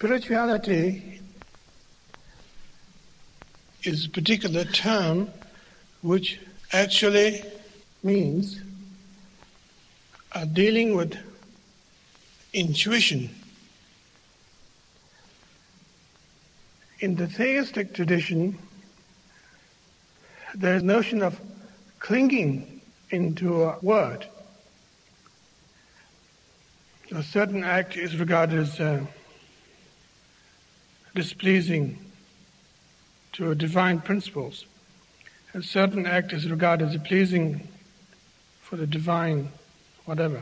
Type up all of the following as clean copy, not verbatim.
Spirituality is a particular term which actually means dealing with intuition. In the theistic tradition, there is a notion of clinging into a word. A certain act is regarded as displeasing to divine principles. A certain act is regarded as pleasing for the divine whatever.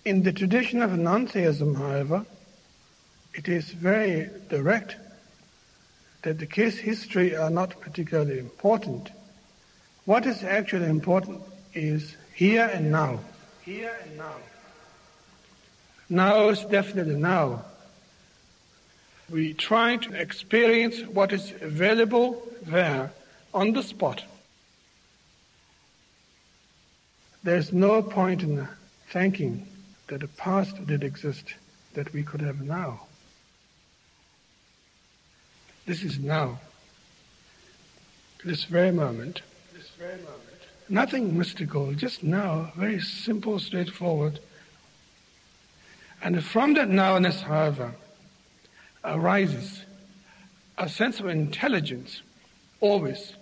In the tradition of non-theism, however, it is very direct that the case history are not particularly important. What is actually important is here and now. Here and now. Now is definitely now. We try to experience what is available there on the spot. There's no point in thinking that the past did exist that we could have now. This is now. This very moment. Nothing mystical, just now, very simple, straightforward. And from that nowness, however, arises a sense of intelligence, always,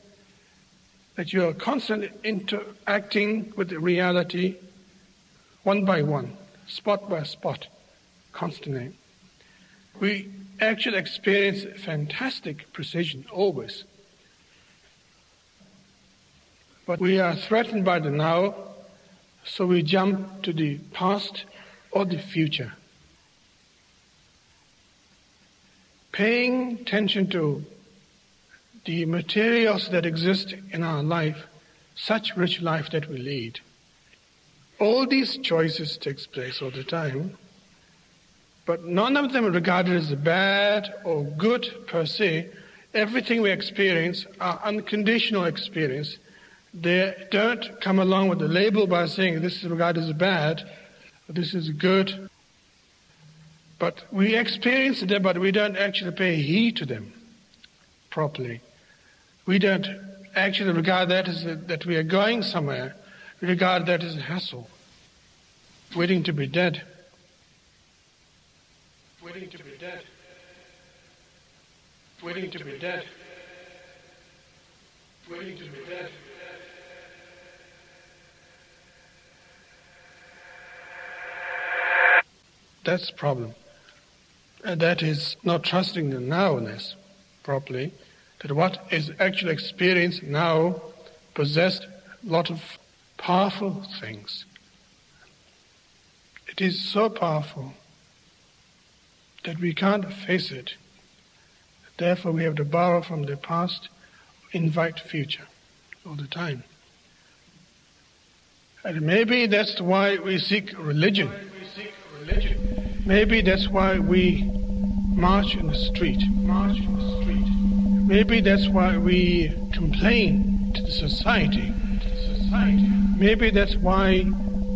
that you are constantly interacting with the reality, one by one, spot by spot, constantly. We actually experience fantastic precision, always. But we are threatened by the now, so we jump to the past or the future. Paying attention to the materials that exist in our life, such rich life that we lead. All these choices takes place all the time, but none of them are regarded as bad or good per se. Everything we experience are unconditional experience. They don't come along with a label by saying this is regarded as bad, or this is good. But we experience them, but we don't actually pay heed to them properly. We don't actually regard that as that we are going somewhere. We regard that as a hassle, waiting to be dead. Waiting to be dead. Waiting to be dead. Waiting to be dead. That's the problem. And that is not trusting the nowness properly, that what is actually experienced now possessed a lot of powerful things. It is so powerful that we can't face it. Therefore we have to borrow from the past, invite future all the time. And maybe that's why we seek religion. Maybe that's why we march in the street. Maybe that's why we complain to the society. Maybe that's why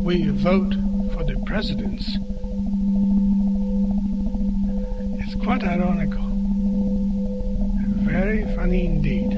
we vote for the presidents. It's quite ironical. Very funny indeed.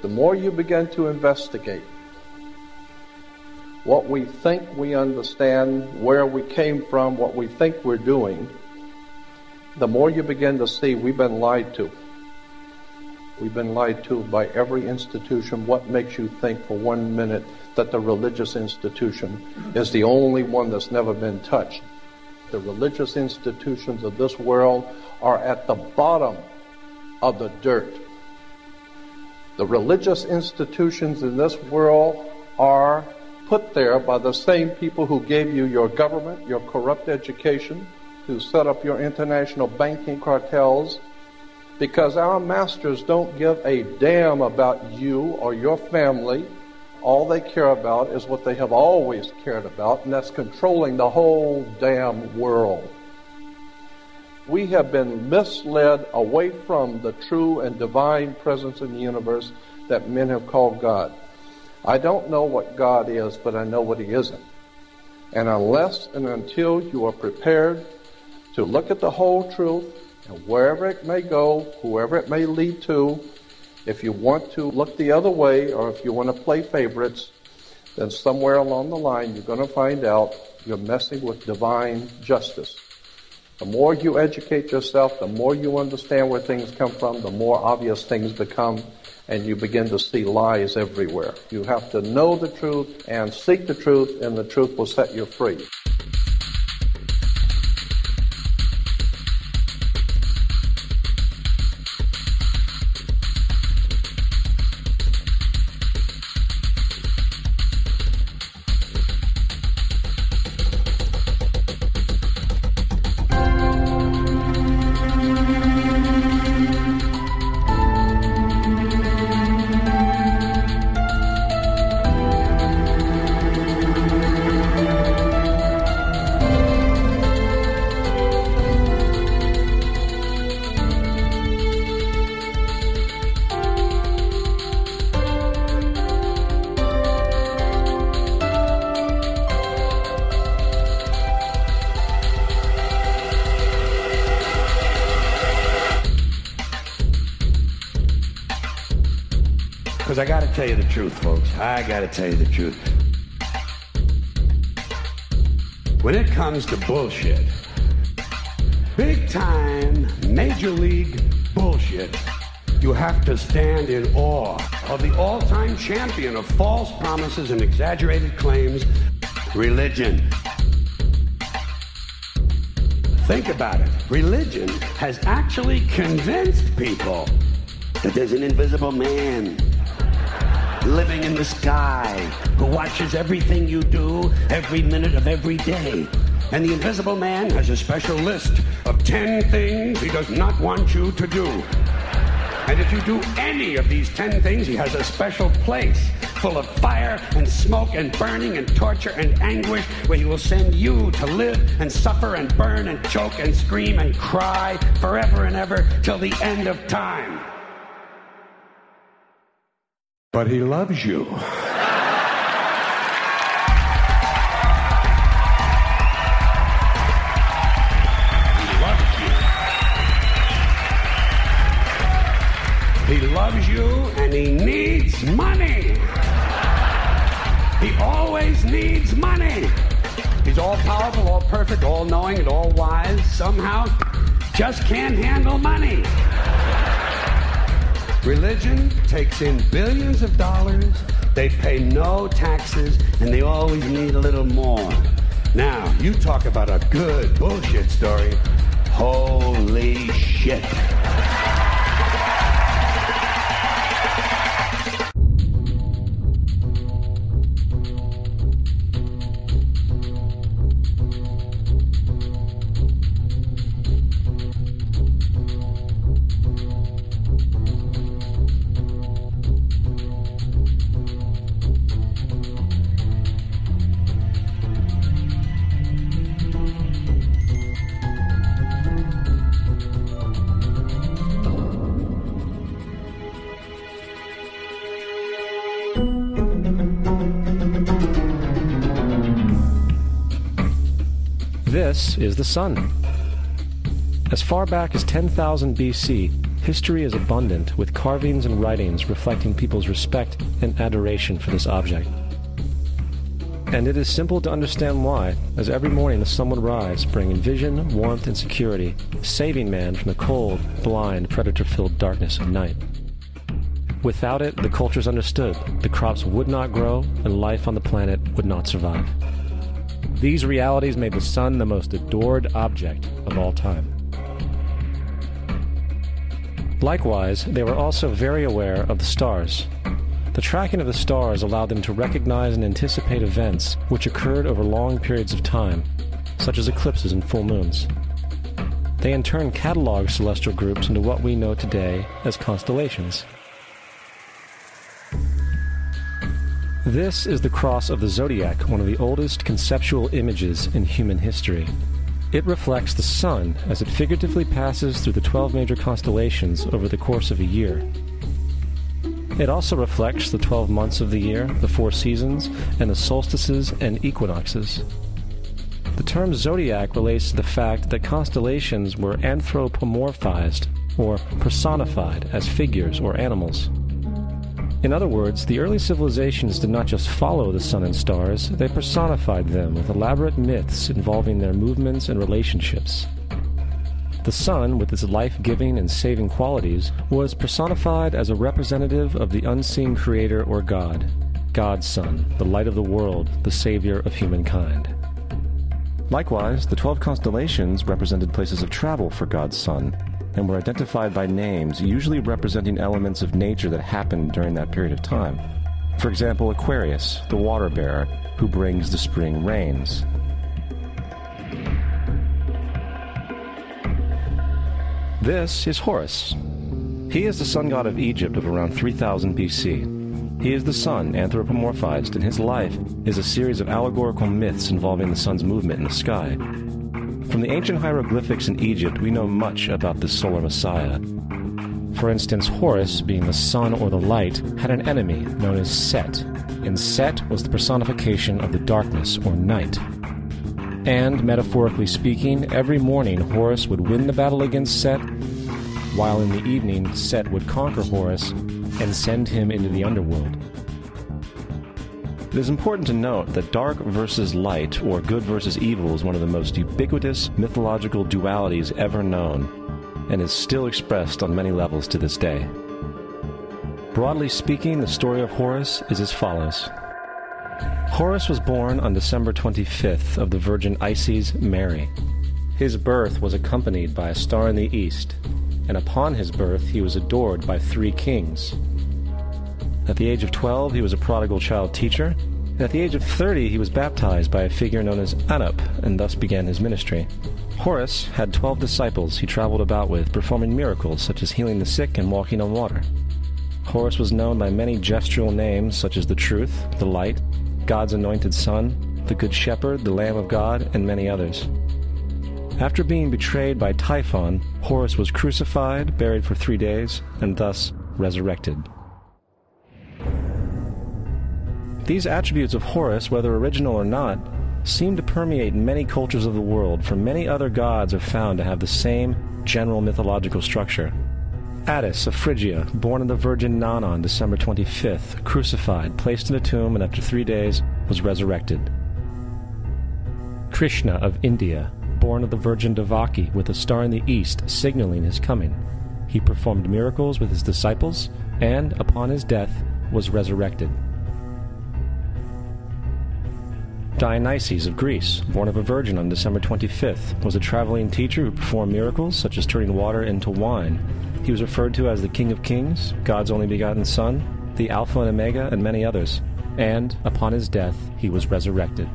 the more you begin to investigate what we think we understand, where we came from, what we think we're doing, the more you begin to see we've been lied to. We've been lied to by every institution. What makes you think for 1 minute that the religious institution is the only one that's never been touched? The religious institutions of this world are at the bottom of the dirt. The religious institutions in this world are put there by the same people who gave you your government, your corrupt education, who set up your international banking cartels, because our masters don't give a damn about you or your family. All they care about is what they have always cared about, and that's controlling the whole damn world. We have been misled away from the true and divine presence in the universe that men have called God. I don't know what God is, but I know what He isn't. And unless and until you are prepared to look at the whole truth, and wherever it may go, whoever it may lead to, if you want to look the other way, or if you want to play favorites, then somewhere along the line you're going to find out you're messing with divine justice. The more you educate yourself, the more you understand where things come from, the more obvious things become, and you begin to see lies everywhere. You have to know the truth and seek the truth, and the truth will set you free. Because I got to tell you the truth, folks. I got to tell you the truth. When it comes to bullshit, big time, major league bullshit, you have to stand in awe of the all-time champion of false promises and exaggerated claims, religion. Think about it. Religion has actually convinced people that there's an invisible man living in the sky who watches everything you do every minute of every day. And the invisible man has a special list of 10 things he does not want you to do. And if you do any of these 10 things, he has a special place full of fire and smoke and burning and torture and anguish where he will send you to live and suffer and burn and choke and scream and cry forever and ever till the end of time. But he loves you. He loves you and he needs money. He always needs money. He's all powerful, all perfect, all knowing, and all wise. Somehow just can't handle money. Religion takes in billions of dollars, they pay no taxes, and they always need a little more. Now, you talk about a good bullshit story. Holy shit. This is the sun. As far back as 10,000 BC, history is abundant with carvings and writings reflecting people's respect and adoration for this object. And it is simple to understand why, as every morning the sun would rise, bringing vision, warmth, and security, saving man from the cold, blind, predator-filled darkness of night. Without it, the cultures understood, the crops would not grow, and life on the planet would not survive. These realities made the sun the most adored object of all time. Likewise, they were also very aware of the stars. The tracking of the stars allowed them to recognize and anticipate events which occurred over long periods of time, such as eclipses and full moons. They in turn cataloged celestial groups into what we know today as constellations. This is the cross of the zodiac, one of the oldest conceptual images in human history. It reflects the sun as it figuratively passes through the 12 major constellations over the course of a year. It also reflects the 12 months of the year, the 4 seasons, and the solstices and equinoxes. The term zodiac relates to the fact that constellations were anthropomorphized, or personified, as figures or animals. In other words, the early civilizations did not just follow the sun and stars, they personified them with elaborate myths involving their movements and relationships. The sun, with its life-giving and saving qualities, was personified as a representative of the unseen creator or God, God's Son, the light of the world, the savior of humankind. Likewise, the 12 constellations represented places of travel for God's Son, and were identified by names, usually representing elements of nature that happened during that period of time. For example, Aquarius, the water bearer, who brings the spring rains. This is Horus. He is the sun god of Egypt of around 3000 BC. He is the sun anthropomorphized, and his life is a series of allegorical myths involving the sun's movement in the sky. From the ancient hieroglyphics in Egypt, we know much about this solar messiah. For instance, Horus, being the sun or the light, had an enemy known as Set, and Set was the personification of the darkness or night. And, metaphorically speaking, every morning Horus would win the battle against Set, while in the evening Set would conquer Horus and send him into the underworld. It is important to note that dark versus light, or good versus evil, is one of the most ubiquitous mythological dualities ever known, and is still expressed on many levels to this day. Broadly speaking, the story of Horus is as follows. Horus was born on December 25th of the Virgin Isis Mary. His birth was accompanied by a star in the east, and upon his birth he was adored by 3 kings. At the age of 12, he was a prodigal child teacher, and at the age of 30, he was baptized by a figure known as Anup, and thus began his ministry. Horus had 12 disciples he traveled about with, performing miracles such as healing the sick and walking on water. Horus was known by many gestural names such as the Truth, the Light, God's Anointed Son, the Good Shepherd, the Lamb of God, and many others. After being betrayed by Typhon, Horus was crucified, buried for 3 days, and thus resurrected. These attributes of Horus, whether original or not, seem to permeate many cultures of the world, for many other gods are found to have the same general mythological structure. Attis of Phrygia, born of the Virgin Nana on December 25th, crucified, placed in a tomb, and after 3 days was resurrected. Krishna of India, born of the Virgin Devaki, with a star in the east signaling his coming. He performed miracles with his disciples, and, upon his death, was resurrected. Dionysus of Greece, born of a virgin on December 25th, was a traveling teacher who performed miracles such as turning water into wine. He was referred to as the King of Kings, God's only begotten Son, the Alpha and Omega, and many others. And, upon his death, he was resurrected.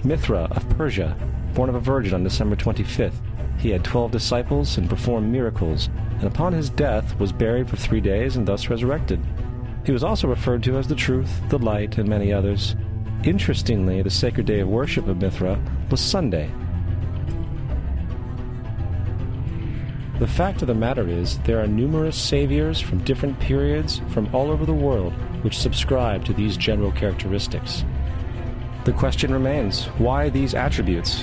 Mithra of Persia, born of a virgin on December 25th, he had 12 disciples and performed miracles, and upon his death was buried for 3 days and thus resurrected. He was also referred to as the Truth, the Light, and many others. Interestingly, the sacred day of worship of Mithra was Sunday. The fact of the matter is, there are numerous saviors from different periods from all over the world which subscribe to these general characteristics. The question remains, why these attributes?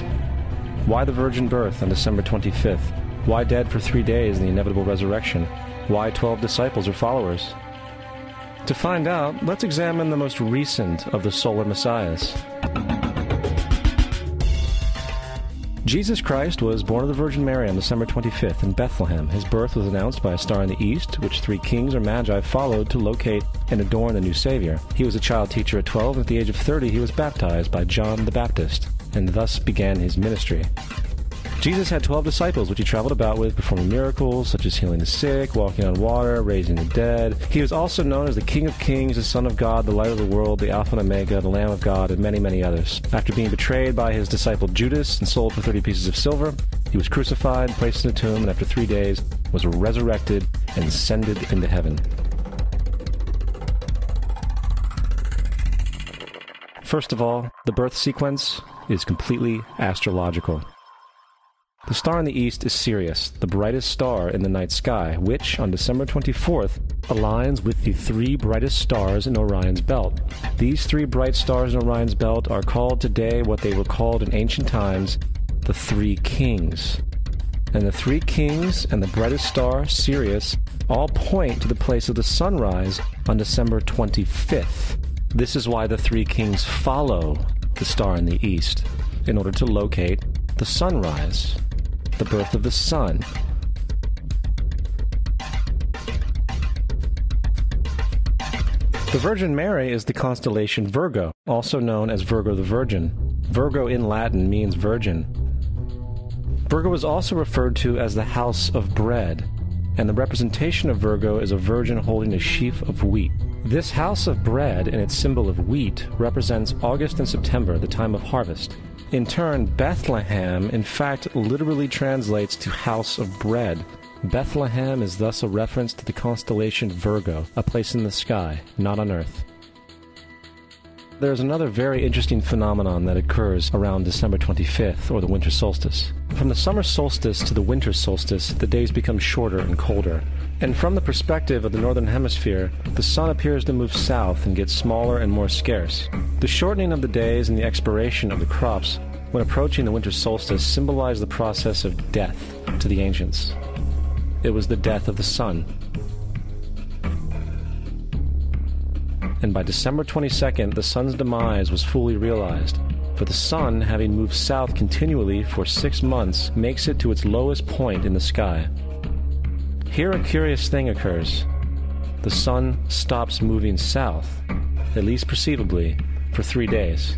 Why the virgin birth on December 25th? Why dead for 3 days in the inevitable resurrection? Why 12 disciples or followers? To find out, let's examine the most recent of the solar messiahs. Jesus Christ was born of the Virgin Mary on December 25th in Bethlehem. His birth was announced by a star in the east, which 3 kings or magi followed to locate and adorn the new Savior. He was a child teacher at 12, and at the age of 30 he was baptized by John the Baptist, and thus began his ministry. Jesus had 12 disciples, which he traveled about with, performing miracles such as healing the sick, walking on water, raising the dead. He was also known as the King of Kings, the Son of God, the Light of the World, the Alpha and Omega, the Lamb of God, and many, many others. After being betrayed by his disciple Judas and sold for 30 pieces of silver, he was crucified, placed in a tomb, and after 3 days was resurrected and ascended into heaven. First of all, the birth sequence is completely astrological. The star in the east is Sirius, the brightest star in the night sky, which, on December 24th, aligns with the 3 brightest stars in Orion's belt. These 3 bright stars in Orion's belt are called today what they were called in ancient times, the 3 kings. And the 3 kings and the brightest star, Sirius, all point to the place of the sunrise on December 25th. This is why the 3 kings follow the star in the east, in order to locate the sunrise, the birth of the sun. The Virgin Mary is the constellation Virgo, also known as Virgo the Virgin. Virgo in Latin means virgin. Virgo is also referred to as the house of bread, and the representation of Virgo is a virgin holding a sheaf of wheat. This house of bread and its symbol of wheat represents August and September, the time of harvest. In turn, Bethlehem, in fact, literally translates to house of bread. Bethlehem is thus a reference to the constellation Virgo, a place in the sky, not on Earth. There's another very interesting phenomenon that occurs around December 25th, or the winter solstice. From the summer solstice to the winter solstice, the days become shorter and colder. And from the perspective of the northern hemisphere, the sun appears to move south and get smaller and more scarce. The shortening of the days and the expiration of the crops when approaching the winter solstice symbolize the process of death to the ancients. It was the death of the sun. And by December 22nd, the sun's demise was fully realized, for the sun, having moved south continually for 6 months, makes it to its lowest point in the sky. Here a curious thing occurs. The sun stops moving south, at least perceivably, for 3 days.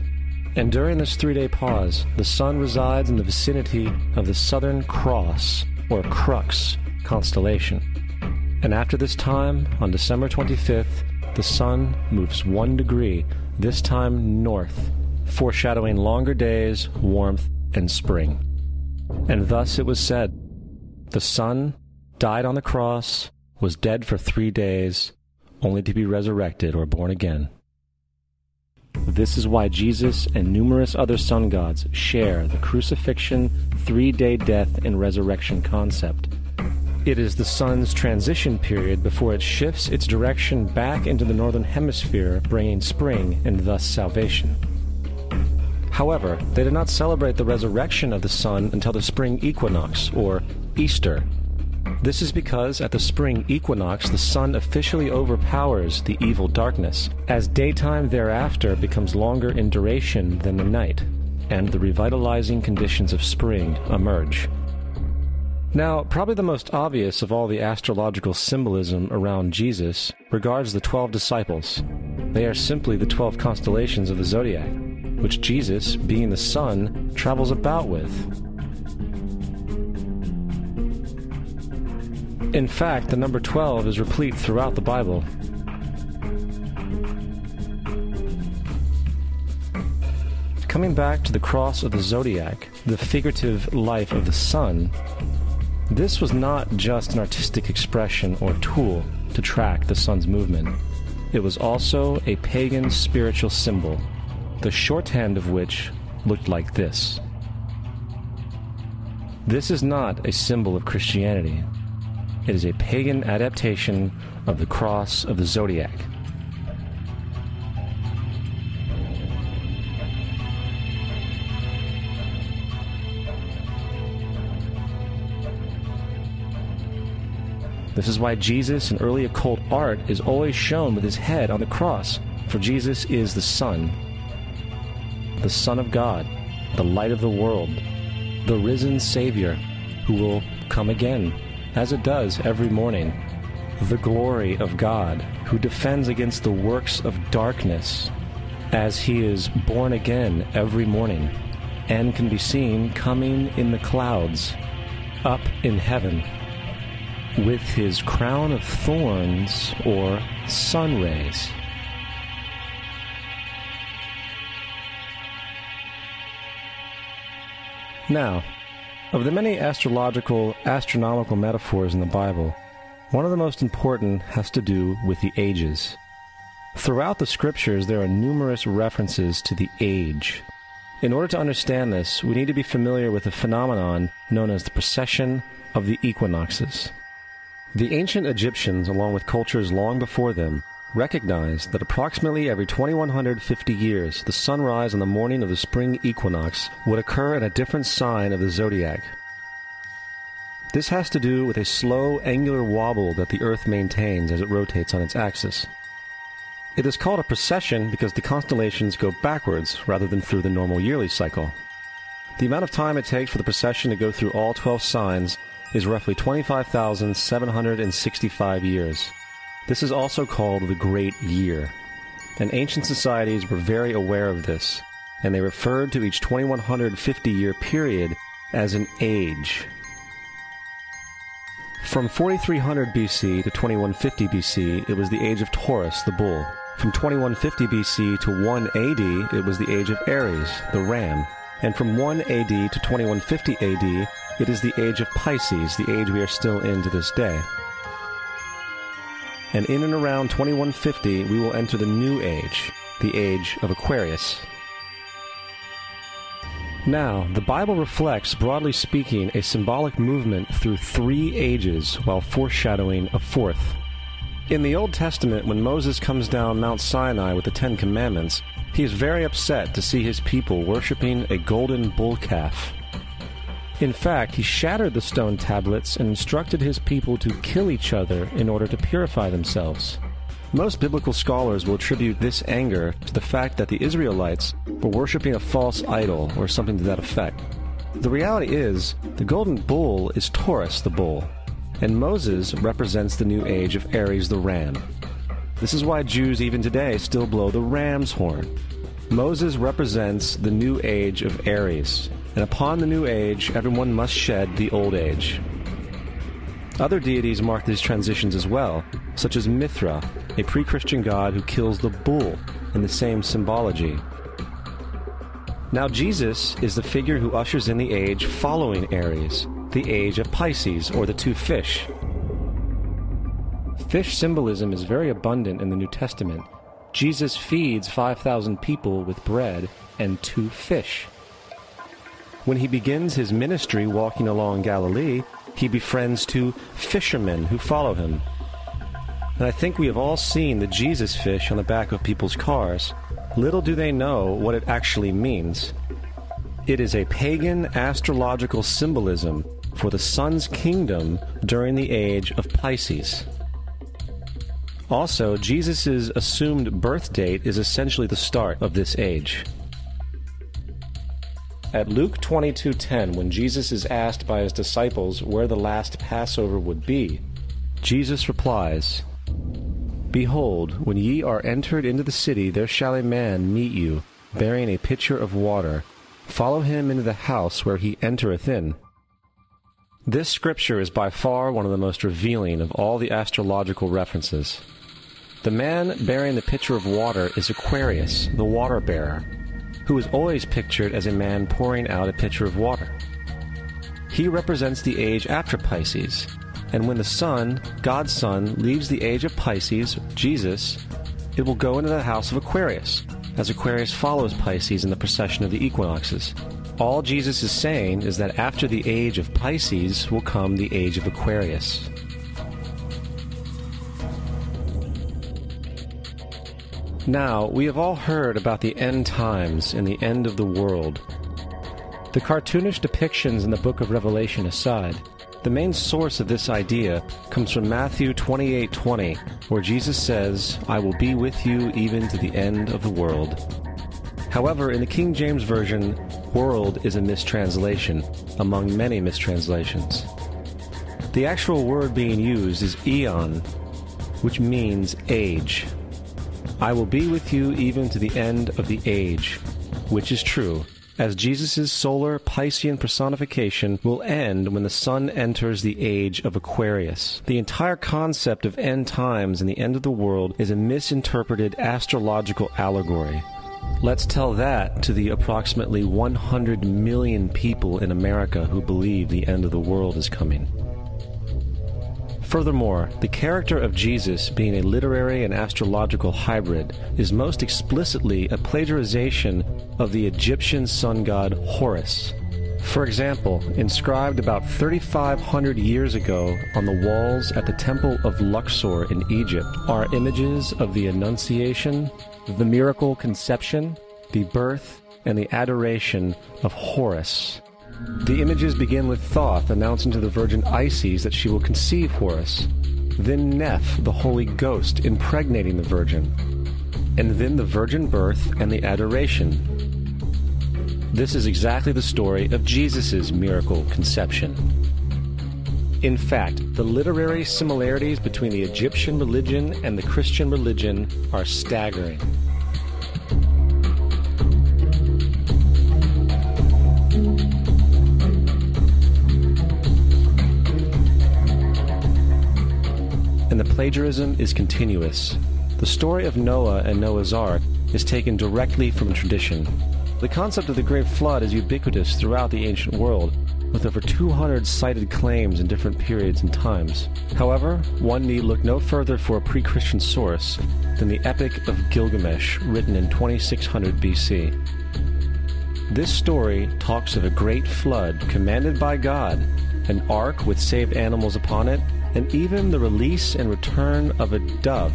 And during this 3-day pause, the sun resides in the vicinity of the Southern Cross, or Crux, constellation. And after this time, on December 25th, the sun moves 1 degree, this time north, foreshadowing longer days, warmth, and spring. And thus it was said, the sun died on the cross, was dead for 3 days, only to be resurrected or born again. This is why Jesus and numerous other sun gods share the crucifixion, 3-day death, and resurrection concept. It is the sun's transition period before it shifts its direction back into the northern hemisphere, bringing spring and thus salvation. However, they did not celebrate the resurrection of the sun until the spring equinox, or Easter. This is because at the spring equinox the sun officially overpowers the evil darkness, as daytime thereafter becomes longer in duration than the night, and the revitalizing conditions of spring emerge. Now, probably the most obvious of all the astrological symbolism around Jesus regards the 12 disciples. They are simply the 12 constellations of the zodiac, which Jesus, being the sun, travels about with. In fact, the number 12 is replete throughout the Bible. Coming back to the cross of the zodiac, the figurative life of the sun, this was not just an artistic expression or tool to track the sun's movement. It was also a pagan spiritual symbol, the shorthand of which looked like this. This is not a symbol of Christianity. It is a pagan adaptation of the cross of the zodiac. This is why Jesus in early occult art is always shown with his head on the cross, for Jesus is the Son of God, the light of the world, the risen Savior, who will come again, as it does every morning, the glory of God, who defends against the works of darkness, as he is born again every morning, and can be seen coming in the clouds, up in heaven, with his crown of thorns or sun rays. Now, of the many astronomical metaphors in the Bible, one of the most important has to do with the ages. Throughout the scriptures, there are numerous references to the age. In order to understand this, we need to be familiar with a phenomenon known as the precession of the equinoxes. The ancient Egyptians, along with cultures long before them, recognized that approximately every 2150 years, the sunrise on the morning of the spring equinox would occur in a different sign of the zodiac. This has to do with a slow, angular wobble that the Earth maintains as it rotates on its axis. It is called a precession because the constellations go backwards rather than through the normal yearly cycle. The amount of time it takes for the precession to go through all 12 signs is roughly 25,765 years. This is also called the Great Year, and ancient societies were very aware of this, and they referred to each 2150-year period as an age. From 4300 BC to 2150 BC, it was the age of Taurus, the bull. From 2150 BC to 1 AD, it was the age of Aries, the ram. And from 1 AD to 2150 AD, it is the age of Pisces, the age we are still in to this day. And in and around 2150, we will enter the new age, the age of Aquarius. Now, the Bible reflects, broadly speaking, a symbolic movement through 3 ages while foreshadowing a 4th. In the Old Testament, when Moses comes down Mount Sinai with the 10 Commandments, he is very upset to see his people worshiping a golden bull calf. In fact, he shattered the stone tablets and instructed his people to kill each other in order to purify themselves. Most biblical scholars will attribute this anger to the fact that the Israelites were worshiping a false idol or something to that effect. The reality is, the golden bull is Taurus the bull, and Moses represents the new age of Aries the ram. This is why Jews even today still blow the ram's horn. Moses represents the new age of Aries, and upon the new age, everyone must shed the old age. Other deities mark these transitions as well, such as Mithra, a pre-Christian god who kills the bull in the same symbology. Now Jesus is the figure who ushers in the age following Aries, the age of Pisces, or the 2 fish. Fish symbolism is very abundant in the New Testament. Jesus feeds 5,000 people with bread and 2 fish. When he begins his ministry walking along Galilee, he befriends 2 fishermen who follow him. And I think we have all seen the Jesus fish on the back of people's cars. Little do they know what it actually means. It is a pagan astrological symbolism for the sun's kingdom during the age of Pisces. Also, Jesus' assumed birth date is essentially the start of this age. At Luke 22:10, when Jesus is asked by his disciples where the last Passover would be, Jesus replies, "Behold, when ye are entered into the city, there shall a man meet you, bearing a pitcher of water. Follow him into the house where he entereth in." This scripture is by far one of the most revealing of all the astrological references. The man bearing the pitcher of water is Aquarius, the water bearer, who is always pictured as a man pouring out a pitcher of water. He represents the age after Pisces, and when the sun, God's Son, leaves the age of Pisces, Jesus, it will go into the house of Aquarius, as Aquarius follows Pisces in the precession of the equinoxes. All Jesus is saying is that after the age of Pisces will come the age of Aquarius. Now, we have all heard about the end times and the end of the world. The cartoonish depictions in the book of Revelation aside, The main source of this idea comes from Matthew 28:20, where Jesus says, "I will be with you even to the end of the world." However, in the King James Version, world is a mistranslation, among many mistranslations. The actual word being used is eon, which means age. I will be with you even to the end of the age, which is true, as Jesus' solar Piscean personification will end when the sun enters the age of Aquarius. The entire concept of end times and the end of the world is a misinterpreted astrological allegory. Let's tell that to the approximately 100 million people in America who believe the end of the world is coming. Furthermore, the character of Jesus being a literary and astrological hybrid is most explicitly a plagiarization of the Egyptian sun god Horus. For example, inscribed about 3,500 years ago on the walls at the Temple of Luxor in Egypt are images of the Annunciation, the miracle conception, the birth, and the adoration of Horus. The images begin with Thoth announcing to the Virgin Isis that she will conceive Horus, then Neph, the Holy Ghost, impregnating the Virgin, and then the virgin birth and the adoration. This is exactly the story of Jesus' miracle conception. In fact, the literary similarities between the Egyptian religion and the Christian religion are staggering. And the plagiarism is continuous. The story of Noah and Noah's Ark is taken directly from tradition. The concept of the Great Flood is ubiquitous throughout the ancient world, with over 200 cited claims in different periods and times. However, one need look no further for a pre-Christian source than the Epic of Gilgamesh, written in 2600 BC. This story talks of a great flood commanded by God, an ark with saved animals upon it, and even the release and return of a dove,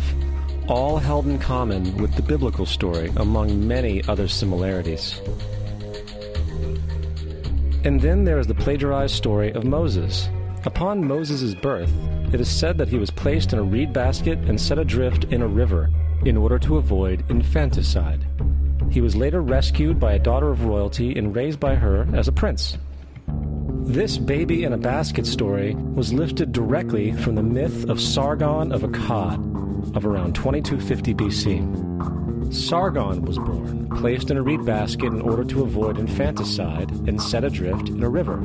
all held in common with the biblical story, among many other similarities. And then there is the plagiarized story of Moses. Upon Moses' birth, it is said that he was placed in a reed basket and set adrift in a river in order to avoid infanticide. He was later rescued by a daughter of royalty and raised by her as a prince. This baby in a basket story was lifted directly from the myth of Sargon of Akkad of around 2250 BC. Sargon was born, placed in a reed basket in order to avoid infanticide, and set adrift in a river.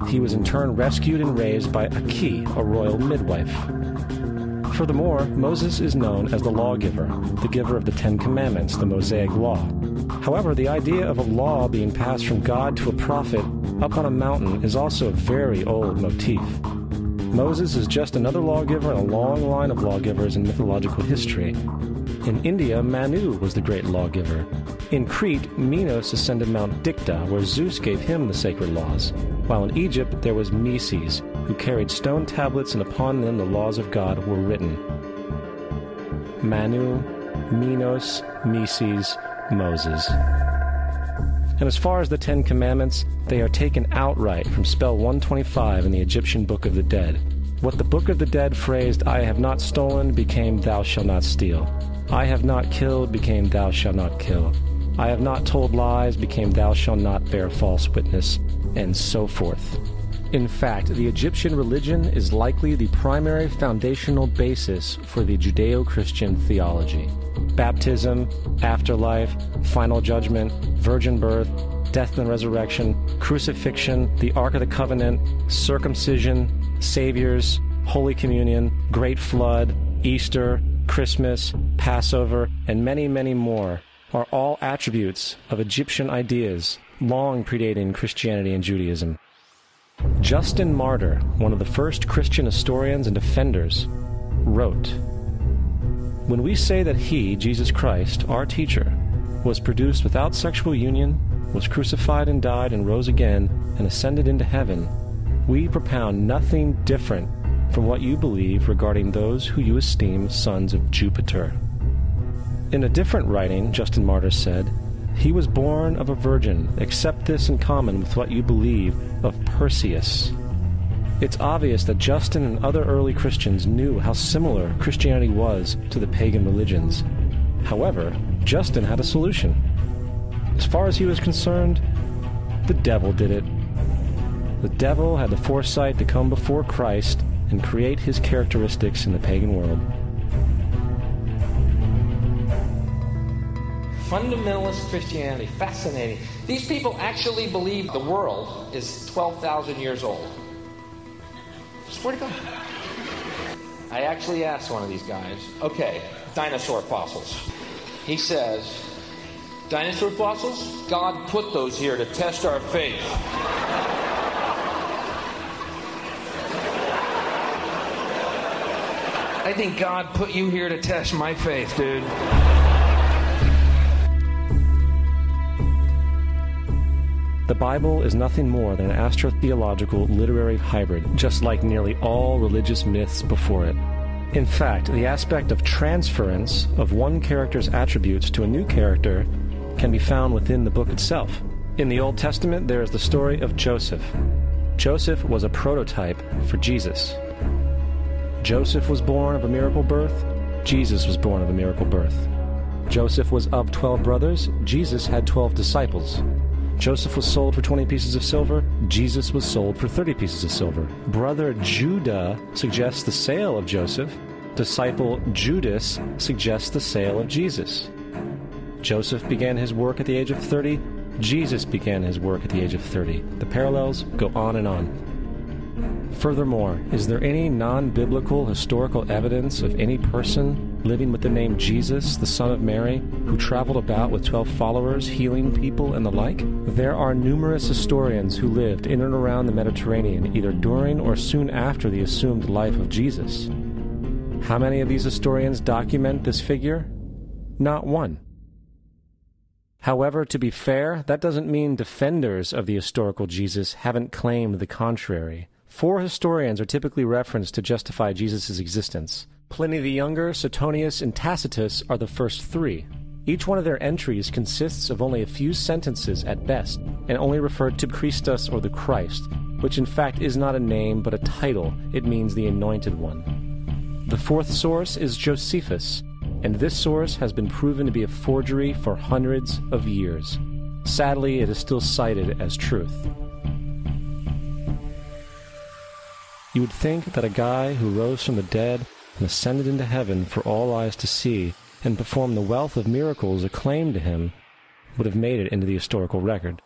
He was in turn rescued and raised by Aki, a royal midwife. Furthermore, Moses is known as the lawgiver, the giver of the Ten Commandments, the Mosaic Law. However, the idea of a law being passed from God to a prophet up on a mountain is also a very old motif. Moses is just another lawgiver in a long line of lawgivers in mythological history. In India, Manu was the great lawgiver. In Crete, Minos ascended Mount Dicta, where Zeus gave him the sacred laws, while in Egypt there was Meses, who carried stone tablets and upon them the laws of God were written. Manu, Minos, Meses, Moses. And as far as the Ten Commandments, they are taken outright from spell 125 in the Egyptian Book of the Dead. What the Book of the Dead phrased, "I have not stolen," became "thou shalt not steal." "I have not killed," became "thou shalt not kill." "I have not told lies," became "thou shalt not bear false witness," and so forth. In fact, the Egyptian religion is likely the primary foundational basis for the Judeo-Christian theology. Baptism, afterlife, final judgment, virgin birth, death and resurrection, crucifixion, the Ark of the Covenant, circumcision, saviors, Holy Communion, Great Flood, Easter, Christmas, Passover, and many, many more are all attributes of Egyptian ideas long predating Christianity and Judaism. Justin Martyr, one of the first Christian historians and defenders, wrote, "When we say that he, Jesus Christ, our teacher, was produced without sexual union, was crucified and died and rose again and ascended into heaven, we propound nothing different from what you believe regarding those who you esteem sons of Jupiter." In a different writing, Justin Martyr said, "He was born of a virgin, except this in common with what you believe of Perseus." It's obvious that Justin and other early Christians knew how similar Christianity was to the pagan religions. However, Justin had a solution. As far as he was concerned, the devil did it. The devil had the foresight to come before Christ and create his characteristics in the pagan world. Fundamentalist Christianity, fascinating. These people actually believe the world is 12,000 years old. Swear to God. I actually asked one of these guys, okay, dinosaur fossils. He says, dinosaur fossils? God put those here to test our faith. I think God put you here to test my faith, dude. The Bible is nothing more than an astrotheological literary hybrid, just like nearly all religious myths before it. In fact, the aspect of transference of one character's attributes to a new character can be found within the book itself. In the Old Testament, there is the story of Joseph. Joseph was a prototype for Jesus. Joseph was born of a miracle birth. Jesus was born of a miracle birth. Joseph was of 12 brothers. Jesus had 12 disciples. Joseph was sold for 20 pieces of silver. Jesus was sold for 30 pieces of silver. Brother Judah suggests the sale of Joseph. Disciple Judas suggests the sale of Jesus. Joseph began his work at the age of 30. Jesus began his work at the age of 30. The parallels go on and on. Furthermore, is there any non-biblical historical evidence of any person living with the name Jesus, the son of Mary, who traveled about with 12 followers, healing people and the like? There are numerous historians who lived in and around the Mediterranean, either during or soon after the assumed life of Jesus. How many of these historians document this figure? Not one. However, to be fair, that doesn't mean defenders of the historical Jesus haven't claimed the contrary. 4 historians are typically referenced to justify Jesus' existence. Pliny the Younger, Suetonius, and Tacitus are the first 3. Each one of their entries consists of only a few sentences at best, and only referred to Christus or the Christ, which in fact is not a name but a title. It means the Anointed One. The 4th source is Josephus, and this source has been proven to be a forgery for hundreds of years. Sadly, it is still cited as truth. You would think that a guy who rose from the dead and ascended into heaven for all eyes to see and performed the wealth of miracles acclaimed to him would have made it into the historical record.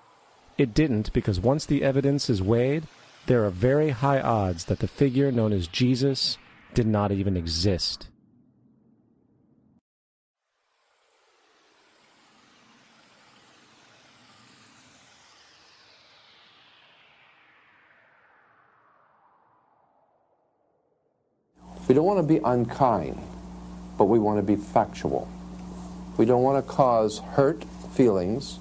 It didn't, because once the evidence is weighed, there are very high odds that the figure known as Jesus did not even exist. We don't want to be unkind, but we want to be factual. We don't want to cause hurt feelings,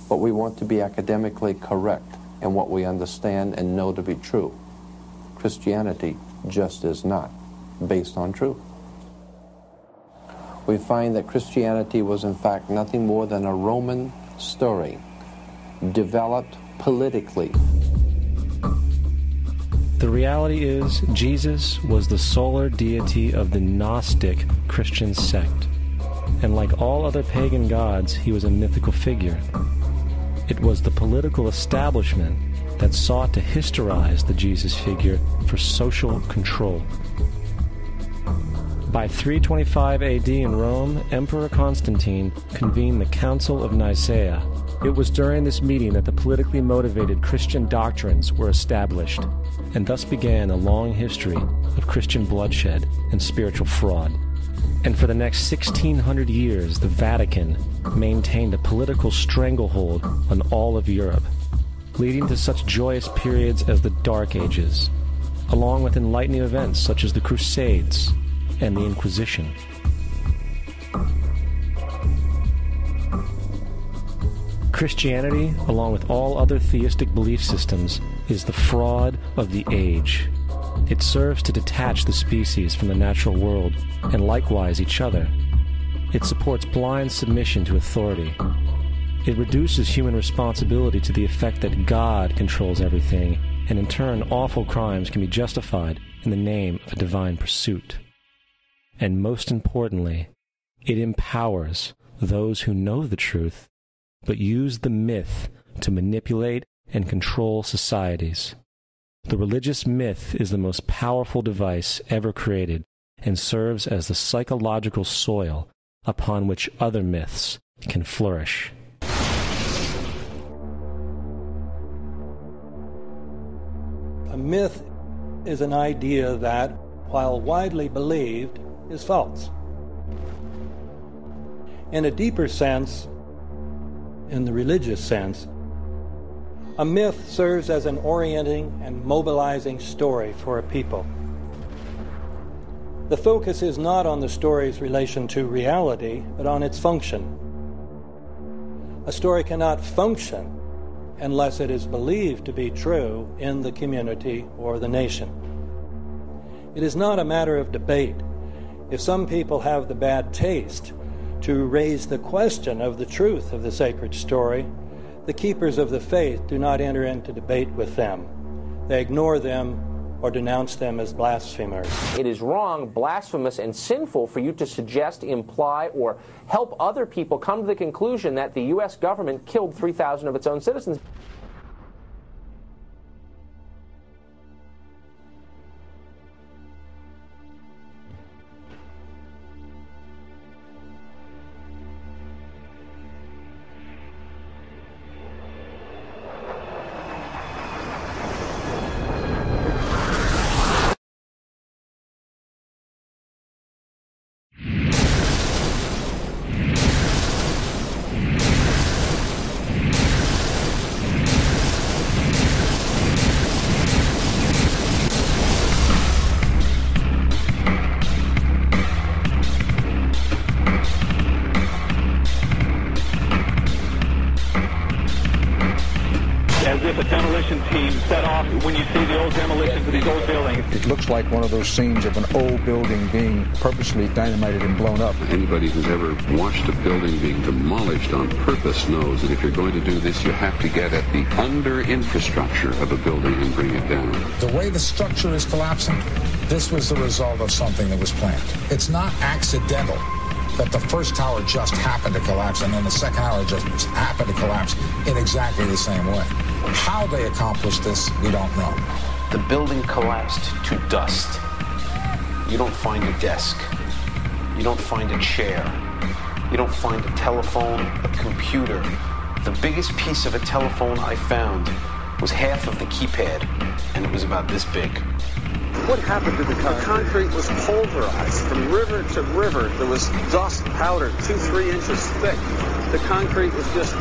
but we want to be academically correct in what we understand and know to be true. Christianity just is not based on truth. We find that Christianity was in fact nothing more than a Roman story, developed politically. The reality is, Jesus was the solar deity of the Gnostic Christian sect, and like all other pagan gods, he was a mythical figure. It was the political establishment that sought to historize the Jesus figure for social control. By 325 AD in Rome, Emperor Constantine convened the Council of Nicaea. It was during this meeting that the politically motivated Christian doctrines were established, and thus began a long history of Christian bloodshed and spiritual fraud. And for the next 1600 years, the Vatican maintained a political stranglehold on all of Europe, leading to such joyous periods as the Dark Ages, along with enlightening events such as the Crusades and the Inquisition. Christianity, along with all other theistic belief systems, is the fraud of the age. It serves to detach the species from the natural world, and likewise each other. It supports blind submission to authority. It reduces human responsibility to the effect that God controls everything, and in turn awful crimes can be justified in the name of a divine pursuit. And most importantly, it empowers those who know the truth, but use the myth to manipulate and control societies. The religious myth is the most powerful device ever created and serves as the psychological soil upon which other myths can flourish. A myth is an idea that, while widely believed, is false. In a deeper sense, in the religious sense, a myth serves as an orienting and mobilizing story for a people. The focus is not on the story's relation to reality, but on its function. A story cannot function unless it is believed to be true in the community or the nation. It is not a matter of debate. If some people have the bad taste to raise the question of the truth of the sacred story, the keepers of the faith do not enter into debate with them. They ignore them or denounce them as blasphemers. It is wrong, blasphemous, and sinful for you to suggest, imply, or help other people come to the conclusion that the U.S. government killed 3,000 of its own citizens. It looks like one of those scenes of an old building being purposely dynamited and blown up. Anybody who's ever watched a building being demolished on purpose knows that if you're going to do this, you have to get at the under-infrastructure of a building and bring it down. The way the structure is collapsing, this was the result of something that was planned. It's not accidental that the first tower just happened to collapse and then the second tower just happened to collapse in exactly the same way. How they accomplished this, we don't know. The building collapsed to dust. You don't find a desk. You don't find a chair. You don't find a telephone, a computer. The biggest piece of a telephone I found was half of the keypad, and it was about this big. What happened to the concrete? The concrete was pulverized from river to river. There was dust powder 2-3 inches thick. The concrete was just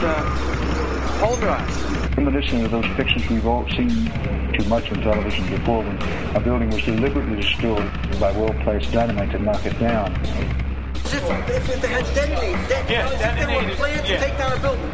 pulverized. Reminiscent of those pictures we've all seen too much on television before, when a building was deliberately destroyed by well-placed dynamite to knock it down. If they had detonated, they were planned to take down a building.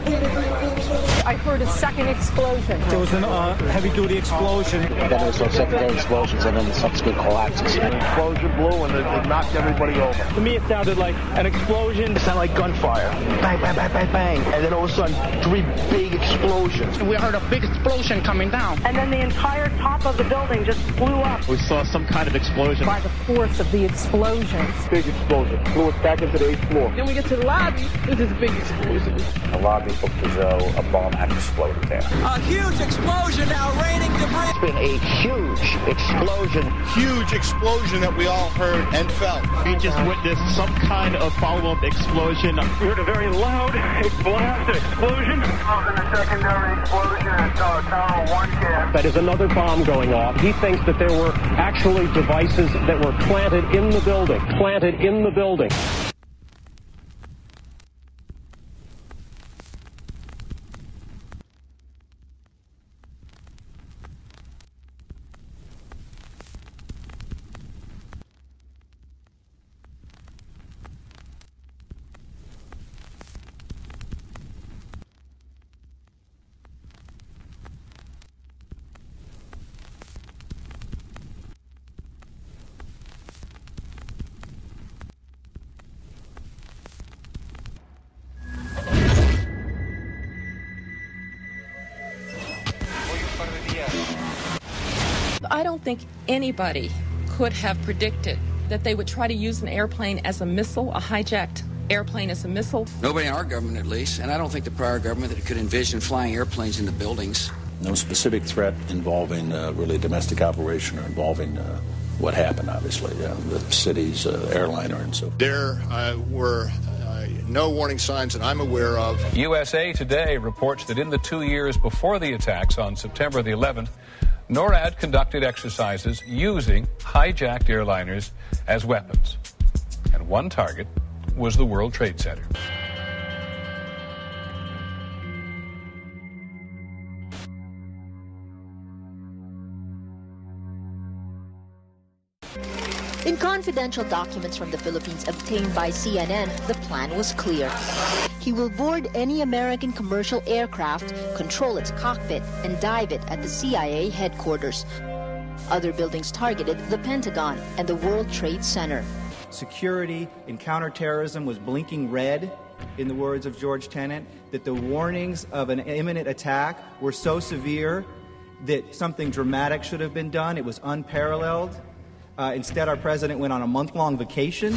I heard a second explosion. There was a heavy-duty explosion. Then there was some secondary explosions and then subsequent collapses. An explosion blew and it knocked everybody over. To me, it sounded like an explosion. It sounded like gunfire. Bang, bang, bang, bang, bang. And then all of a sudden, 3 big explosions. We heard a big explosion coming down. And then the entire top of the building just blew up. We saw some kind of explosion. By the force of the explosions. Big explosion. Blew us back into the 8th floor. Then we get to the lobby. This is a big explosion. The lobby looked as though a bomb had exploded there. A huge explosion now raining debris. It's been a huge explosion. Huge explosion that we all heard and felt. We just witnessed some kind of follow-up explosion. We heard a very loud blast explosion. A secondary explosion at Tower 1 camp. That is another bomb going off. He thinks that there were actually devices that were planted in the building. Planted in the building. I don't think anybody could have predicted that they would try to use an airplane as a missile, a hijacked airplane as a missile. Nobody in our government, at least, and I don't think the prior government that could envision flying airplanes into buildings. No specific threat involving really domestic operation or involving what happened, obviously, the city's airliner and so forth. There were no warning signs that I'm aware of. USA Today reports that in the 2 years before the attacks on September the 11th, NORAD conducted exercises using hijacked airliners as weapons. And one target was the World Trade Center. In confidential documents from the Philippines obtained by CNN, the plan was clear. He will board any American commercial aircraft, control its cockpit, and dive it at the CIA headquarters. Other buildings targeted the Pentagon and the World Trade Center. Security in counterterrorism was blinking red, in the words of George Tenet, that the warnings of an imminent attack were so severe that something dramatic should have been done. It was unparalleled. Instead, our president went on a month-long vacation.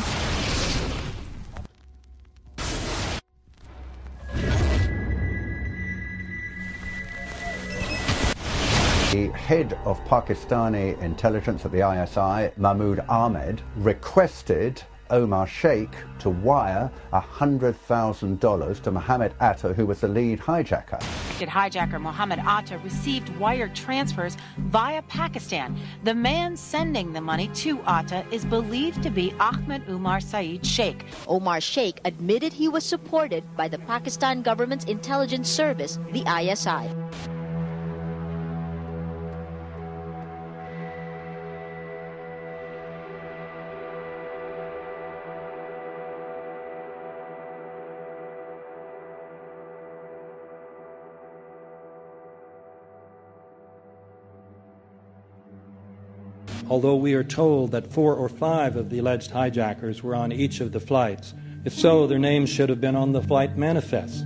The head of Pakistani intelligence at the ISI, Mahmoud Ahmed, requested Omar Sheikh to wire $100,000 to Mohammed Atta, who was the lead hijacker. Hijacker Mohammed Atta received wire transfers via Pakistan. The man sending the money to Atta is believed to be Ahmed Umar Saeed Sheikh. Omar Sheikh admitted he was supported by the Pakistan government's intelligence service, the ISI. Although we are told that 4 or 5 of the alleged hijackers were on each of the flights. If so, their names should have been on the flight manifests.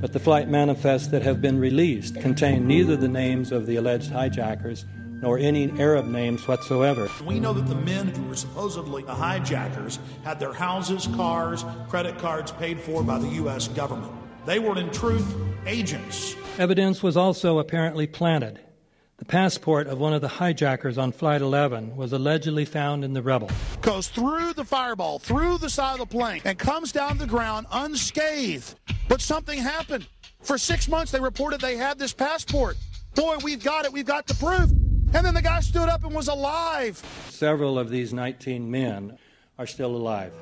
But the flight manifests that have been released contain neither the names of the alleged hijackers nor any Arab names whatsoever. We know that the men who were supposedly the hijackers had their houses, cars, credit cards paid for by the U.S. government. They were, in truth, agents. Evidence was also apparently planted. The passport of one of the hijackers on Flight 11 was allegedly found in the rubble. Goes through the fireball, through the side of the plane, and comes down to the ground unscathed. But something happened. For 6 months, they reported they had this passport. Boy, we've got it. We've got the proof. And then the guy stood up and was alive. Several of these 19 men are still alive.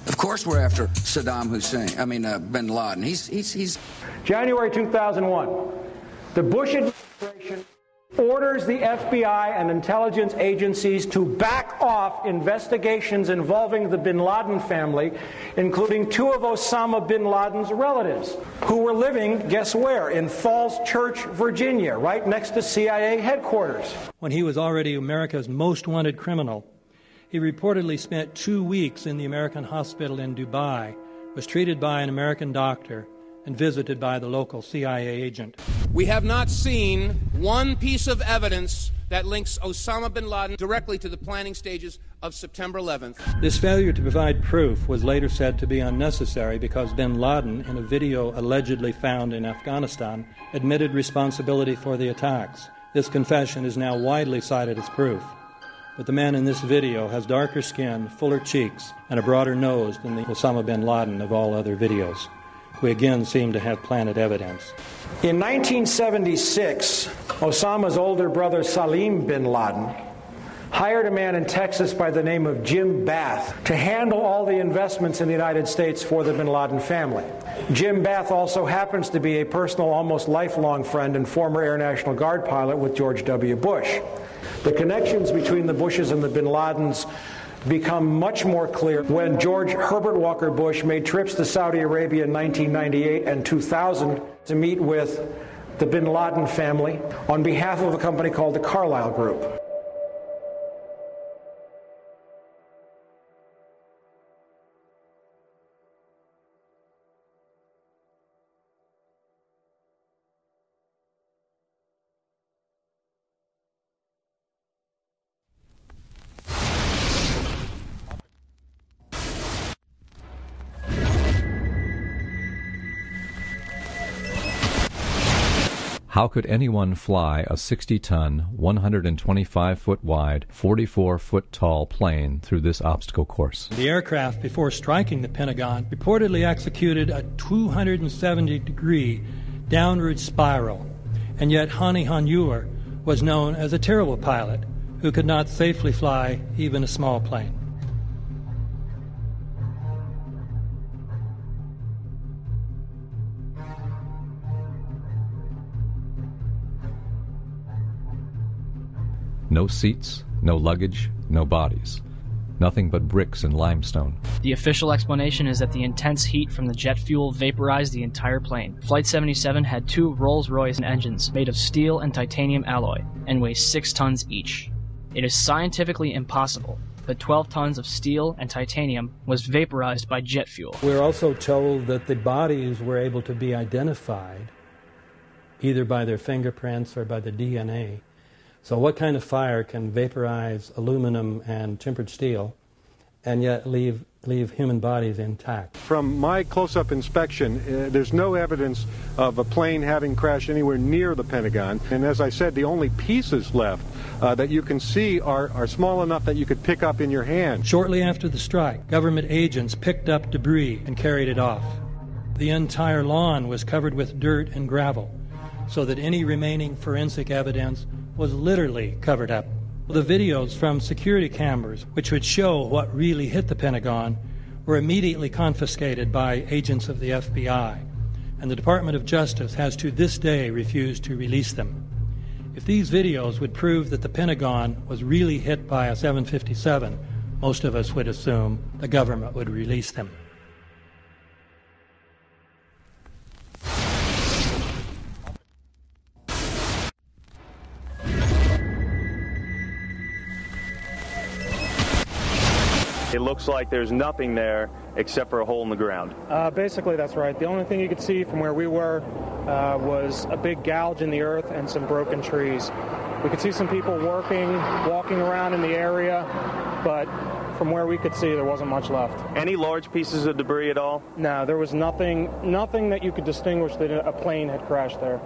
Of course we're after Saddam Hussein, bin Laden. He's January 2001, the Bush administration orders the FBI and intelligence agencies to back off investigations involving the bin Laden family, including 2 of Osama bin Laden's relatives, who were living, guess where, in Falls Church, Virginia, right next to CIA headquarters. When he was already America's most wanted criminal, he reportedly spent 2 weeks in the American hospital in Dubai, was treated by an American doctor, and visited by the local CIA agent. We have not seen one piece of evidence that links Osama bin Laden directly to the planning stages of September 11th. This failure to provide proof was later said to be unnecessary because bin Laden, in a video allegedly found in Afghanistan, admitted responsibility for the attacks. This confession is now widely cited as proof. But the man in this video has darker skin, fuller cheeks, and a broader nose than the Osama bin Laden of all other videos. We again seem to have planted evidence. In 1976, Osama's older brother Salim bin Laden hired a man in Texas by the name of Jim Bath to handle all the investments in the United States for the bin Laden family. Jim Bath also happens to be a personal, almost lifelong friend and former Air National Guard pilot with George W. Bush. The connections between the Bushes and the bin Ladens become much more clear when George Herbert Walker Bush made trips to Saudi Arabia in 1998 and 2000 to meet with the bin Laden family on behalf of a company called the Carlyle Group. How could anyone fly a 60-ton, 125-foot wide, 44-foot tall plane through this obstacle course? The aircraft, before striking the Pentagon, reportedly executed a 270-degree downward spiral, and yet Hani Hanyour was known as a terrible pilot who could not safely fly even a small plane. No seats, no luggage, no bodies. Nothing but bricks and limestone. The official explanation is that the intense heat from the jet fuel vaporized the entire plane. Flight 77 had 2 Rolls-Royce engines made of steel and titanium alloy and weigh 6 tons each. It is scientifically impossible, but 12 tons of steel and titanium was vaporized by jet fuel. We're also told that the bodies were able to be identified either by their fingerprints or by the DNA. So what kind of fire can vaporize aluminum and tempered steel and yet leave human bodies intact? From my close-up inspection, there's no evidence of a plane having crashed anywhere near the Pentagon. And as I said, the only pieces left that you can see are small enough that you could pick up in your hand. Shortly after the strike, government agents picked up debris and carried it off. The entire lawn was covered with dirt and gravel, so that any remaining forensic evidence was literally covered up. The videos from security cameras, which would show what really hit the Pentagon, were immediately confiscated by agents of the FBI, and the Department of Justice has to this day refused to release them. If these videos would prove that the Pentagon was really hit by a 757, most of us would assume the government would release them. It looks like there's nothing there except for a hole in the ground. Basically, that's right. The only thing you could see from where we were was a big gouge in the earth and some broken trees. We could see some people walking around in the area, but from where we could see, there wasn't much left. Any large pieces of debris at all? No, there was nothing that you could distinguish that a plane had crashed there.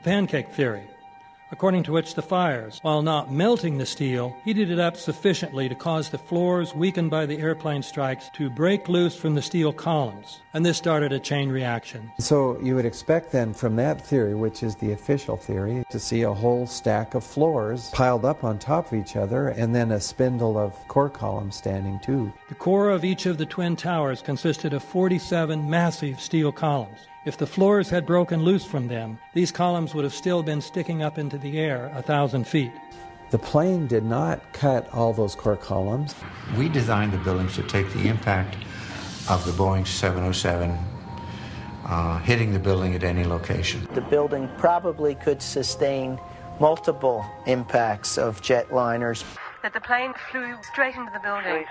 Pancake theory, according to which the fires, while not melting the steel, heated it up sufficiently to cause the floors weakened by the airplane strikes to break loose from the steel columns, and this started a chain reaction. So you would expect then from that theory, which is the official theory, to see a whole stack of floors piled up on top of each other and then a spindle of core columns standing too. The core of each of the twin towers consisted of 47 massive steel columns. If the floors had broken loose from them, these columns would have still been sticking up into the air 1,000 feet. The plane did not cut all those core columns. We designed the buildings to take the impact of the Boeing 707 hitting the building at any location. The building probably could sustain multiple impacts of jetliners. That the plane flew straight into the building.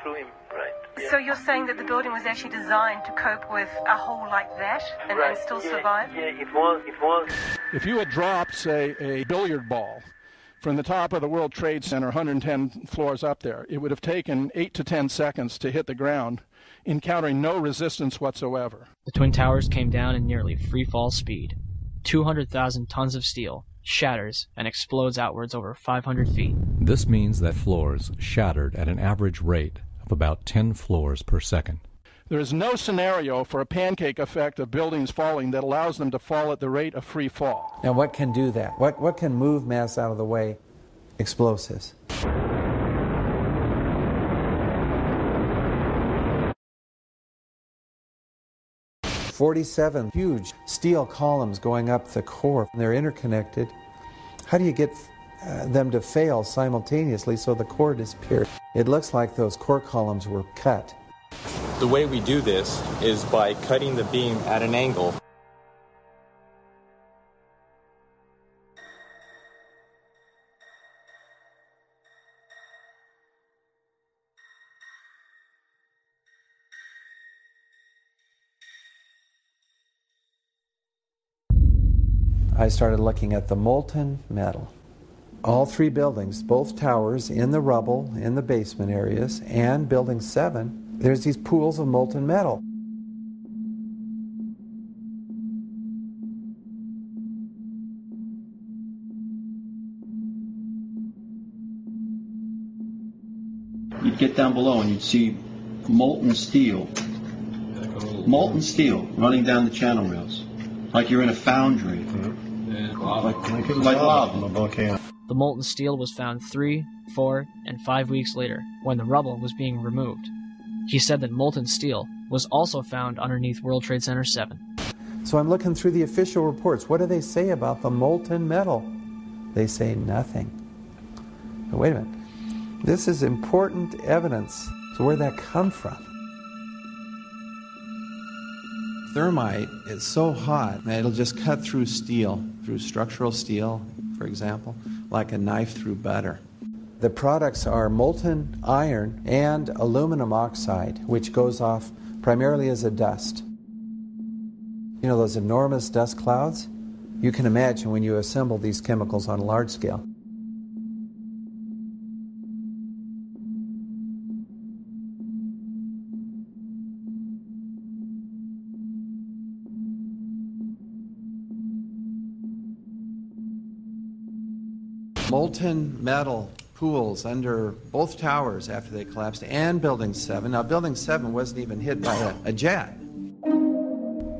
Through him, right. Yeah. So you're saying that the building was actually designed to cope with a hole like that and still survive? Yeah, it was. If you had dropped, say, a billiard ball From the top of the World Trade Center, 110 floors up there, it would have taken 8 to 10 seconds to hit the ground, encountering no resistance whatsoever. The Twin Towers came down in nearly free-fall speed. 200,000 tons of steel shatters and explodes outwards over 500 feet. This means that floors shattered at an average rate of about 10 floors per second. There is no scenario for a pancake effect of buildings falling that allows them to fall at the rate of free fall. Now what can do that? What can move mass out of the way? Explosives. "47 huge steel columns going up the core. They're interconnected. How do you get them to fail simultaneously so the core disappears? It looks like those core columns were cut. The way we do this is by cutting the beam at an angle. I started looking at the molten metal. All three buildings, both towers in the rubble, in the basement areas, and Building 7, there's these pools of molten metal. You'd get down below and you'd see molten steel running down the channel rails, like you're in a foundry, like lava. The molten steel was found 3, 4, and 5 weeks later, when the rubble was being removed. He said that molten steel was also found underneath World Trade Center 7. So I'm looking through the official reports. What do they say about the molten metal? They say nothing. Now, wait a minute. This is important evidence. So where'd that come from? Thermite is so hot that it'll just cut through steel, through structural steel, for example, like a knife through butter. The products are molten iron and aluminum oxide, which goes off primarily as a dust. You know those enormous dust clouds? You can imagine when you assemble these chemicals on a large scale. Molten metal pools under both towers after they collapsed, and Building 7. Now, Building 7 wasn't even hit by a jet.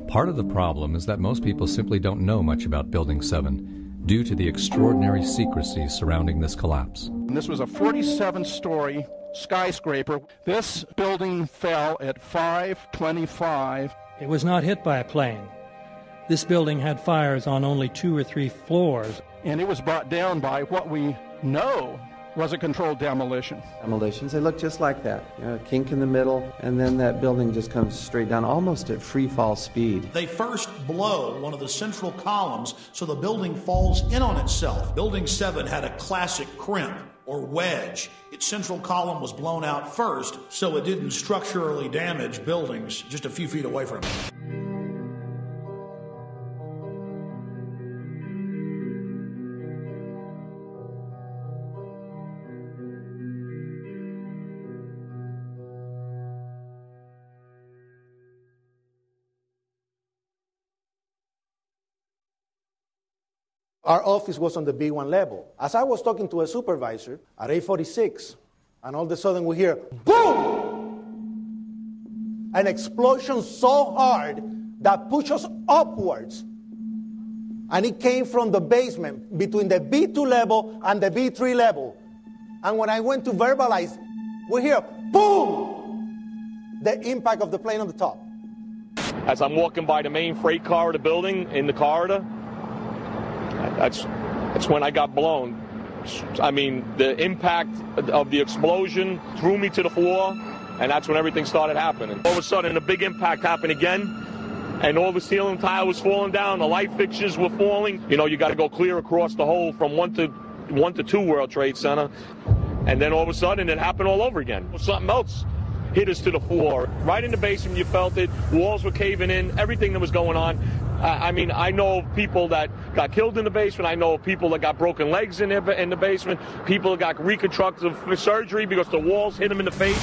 Part of the problem is that most people simply don't know much about Building 7 due to the extraordinary secrecy surrounding this collapse. And this was a 47-story skyscraper. This building fell at 5:25. It was not hit by a plane. This building had fires on only 2 or 3 floors. And it was brought down by what we know was a controlled demolition. Demolitions, they look just like that. You know, a kink in the middle, and then that building just comes straight down, almost at free fall speed. They first blow one of the central columns so the building falls in on itself. Building 7 had a classic crimp or wedge. Its central column was blown out first, so it didn't structurally damage buildings just a few feet away from it. Our office was on the B1 level. As I was talking to a supervisor at 8:46, and all of a sudden we hear, boom! An explosion so hard that pushed us upwards. And it came from the basement between the B2 level and the B3 level. And when I went to verbalize, we hear, boom! The impact of the plane on the top. As I'm walking by the main freight corridor building in the corridor, that's when I got blown. I mean, the impact of the explosion threw me to the floor, and that's when everything started happening. All of a sudden, a big impact happened again, and all the ceiling tile was falling down, the light fixtures were falling. You know, you got to go clear across the whole from 1 to 2 World Trade Center, and then all of a sudden, it happened all over again. Something else hit us to the floor. Right in the basement, you felt it. Walls were caving in, everything that was going on. I mean, I know of people that got killed in the basement. I know of people that got broken legs in the basement. People that got reconstructive surgery because the walls hit them in the face.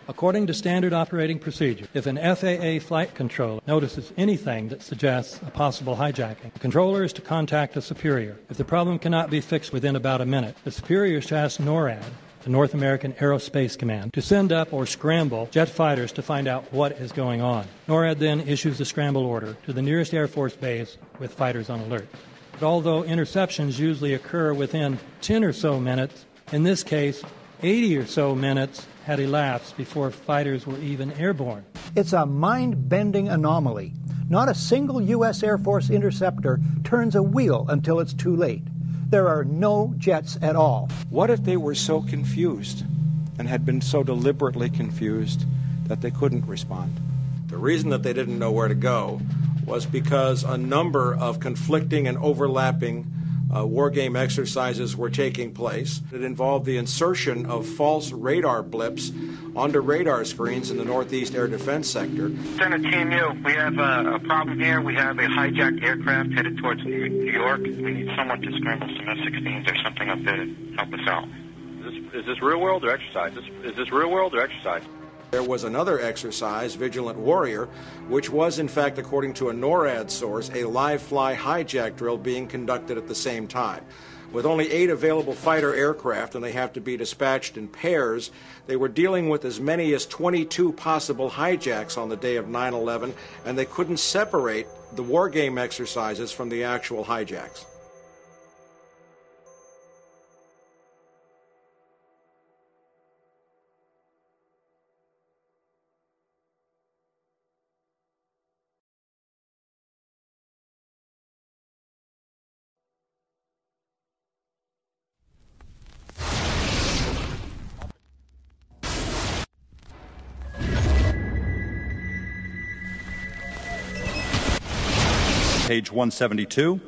According to standard operating procedure, if an FAA flight controller notices anything that suggests a possible hijacking, the controller is to contact a superior. If the problem cannot be fixed within about a minute, the superior is to ask NORAD, the North American Aerospace Command, to send up or scramble jet fighters to find out what is going on. NORAD then issues a scramble order to the nearest Air Force base with fighters on alert. But although interceptions usually occur within 10 or so minutes, in this case, 80 or so minutes had elapsed before fighters were even airborne. It's a mind-bending anomaly. Not a single U.S. Air Force interceptor turns a wheel until it's too late. There are no jets at all. What if they were so confused and had been so deliberately confused that they couldn't respond? The reason that they didn't know where to go was because a number of conflicting and overlapping war game exercises were taking place. It involved the insertion of false radar blips onto radar screens in the Northeast Air Defense Sector. Center Team U, we have a problem here. We have a hijacked aircraft headed towards New York. We need someone to scramble some F-16s or something up there to help us out. Is this real world or exercise? Is this real world or exercise? There was another exercise, Vigilant Warrior, which was, in fact, according to a NORAD source, a live-fly hijack drill being conducted at the same time. With only 8 available fighter aircraft, and they have to be dispatched in pairs, they were dealing with as many as 22 possible hijacks on the day of 9/11, and they couldn't separate the war game exercises from the actual hijacks. Page 172.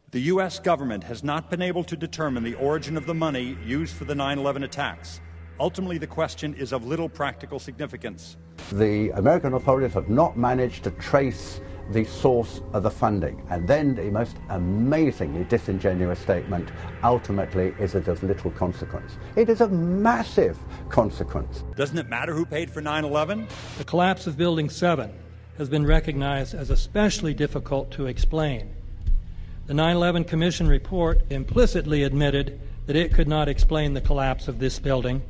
The U.S. government has not been able to determine the origin of the money used for the 9/11 attacks. Ultimately, the question is of little practical significance. The American authorities have not managed to trace the source of the funding. And then the most amazingly disingenuous statement, ultimately, is it of little consequence. It is of massive consequence. Doesn't it matter who paid for 9/11? The collapse of Building 7 has been recognized as especially difficult to explain. The 9/11 Commission report implicitly admitted that it could not explain the collapse of this building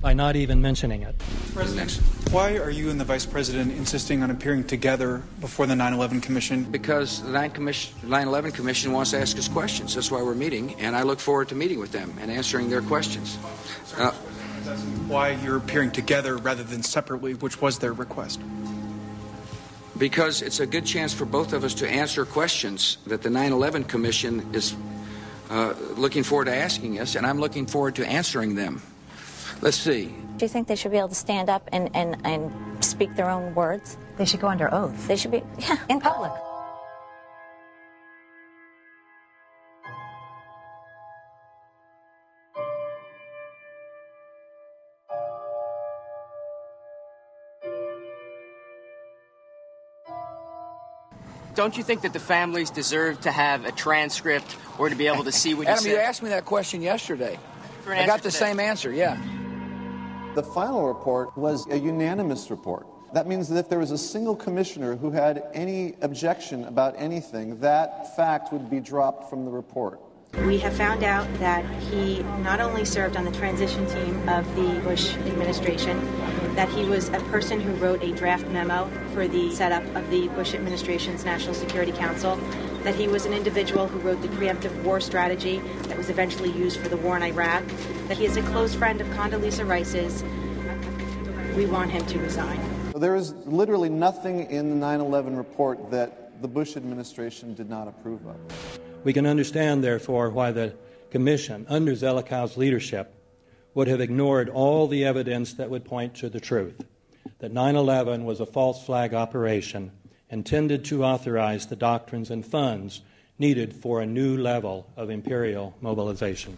by not even mentioning it. President, why are you and the Vice President insisting on appearing together before the 9/11 Commission? Because the 9/11 Commission wants to ask us questions. That's why we're meeting, and I look forward to meeting with them and answering their questions. Why you're appearing together rather than separately, which was their request? Because it's a good chance for both of us to answer questions that the 9/11 Commission is looking forward to asking us, and I'm looking forward to answering them. Let's see. Do you think they should be able to stand up and speak their own words? They should go under oath. They should be, yeah. In public. Don't you think that the families deserve to have a transcript or to be able to see what you Adam, said? you asked me that question yesterday. I got the same answer, yeah. The final report was a unanimous report. That means that if there was a single commissioner who had any objection about anything, that fact would be dropped from the report. We have found out that he not only served on the transition team of the Bush administration, that he was a person who wrote a draft memo for the setup of the Bush administration's National Security Council, that he was an individual who wrote the preemptive war strategy that was eventually used for the war in Iraq, that he is a close friend of Condoleezza Rice's. We want him to resign. There is literally nothing in the 9/11 report that the Bush administration did not approve of. We can understand, therefore, why the Commission, under Zelikow's leadership, would have ignored all the evidence that would point to the truth, that 9/11 was a false flag operation intended to authorize the doctrines and funds needed for a new level of imperial mobilization.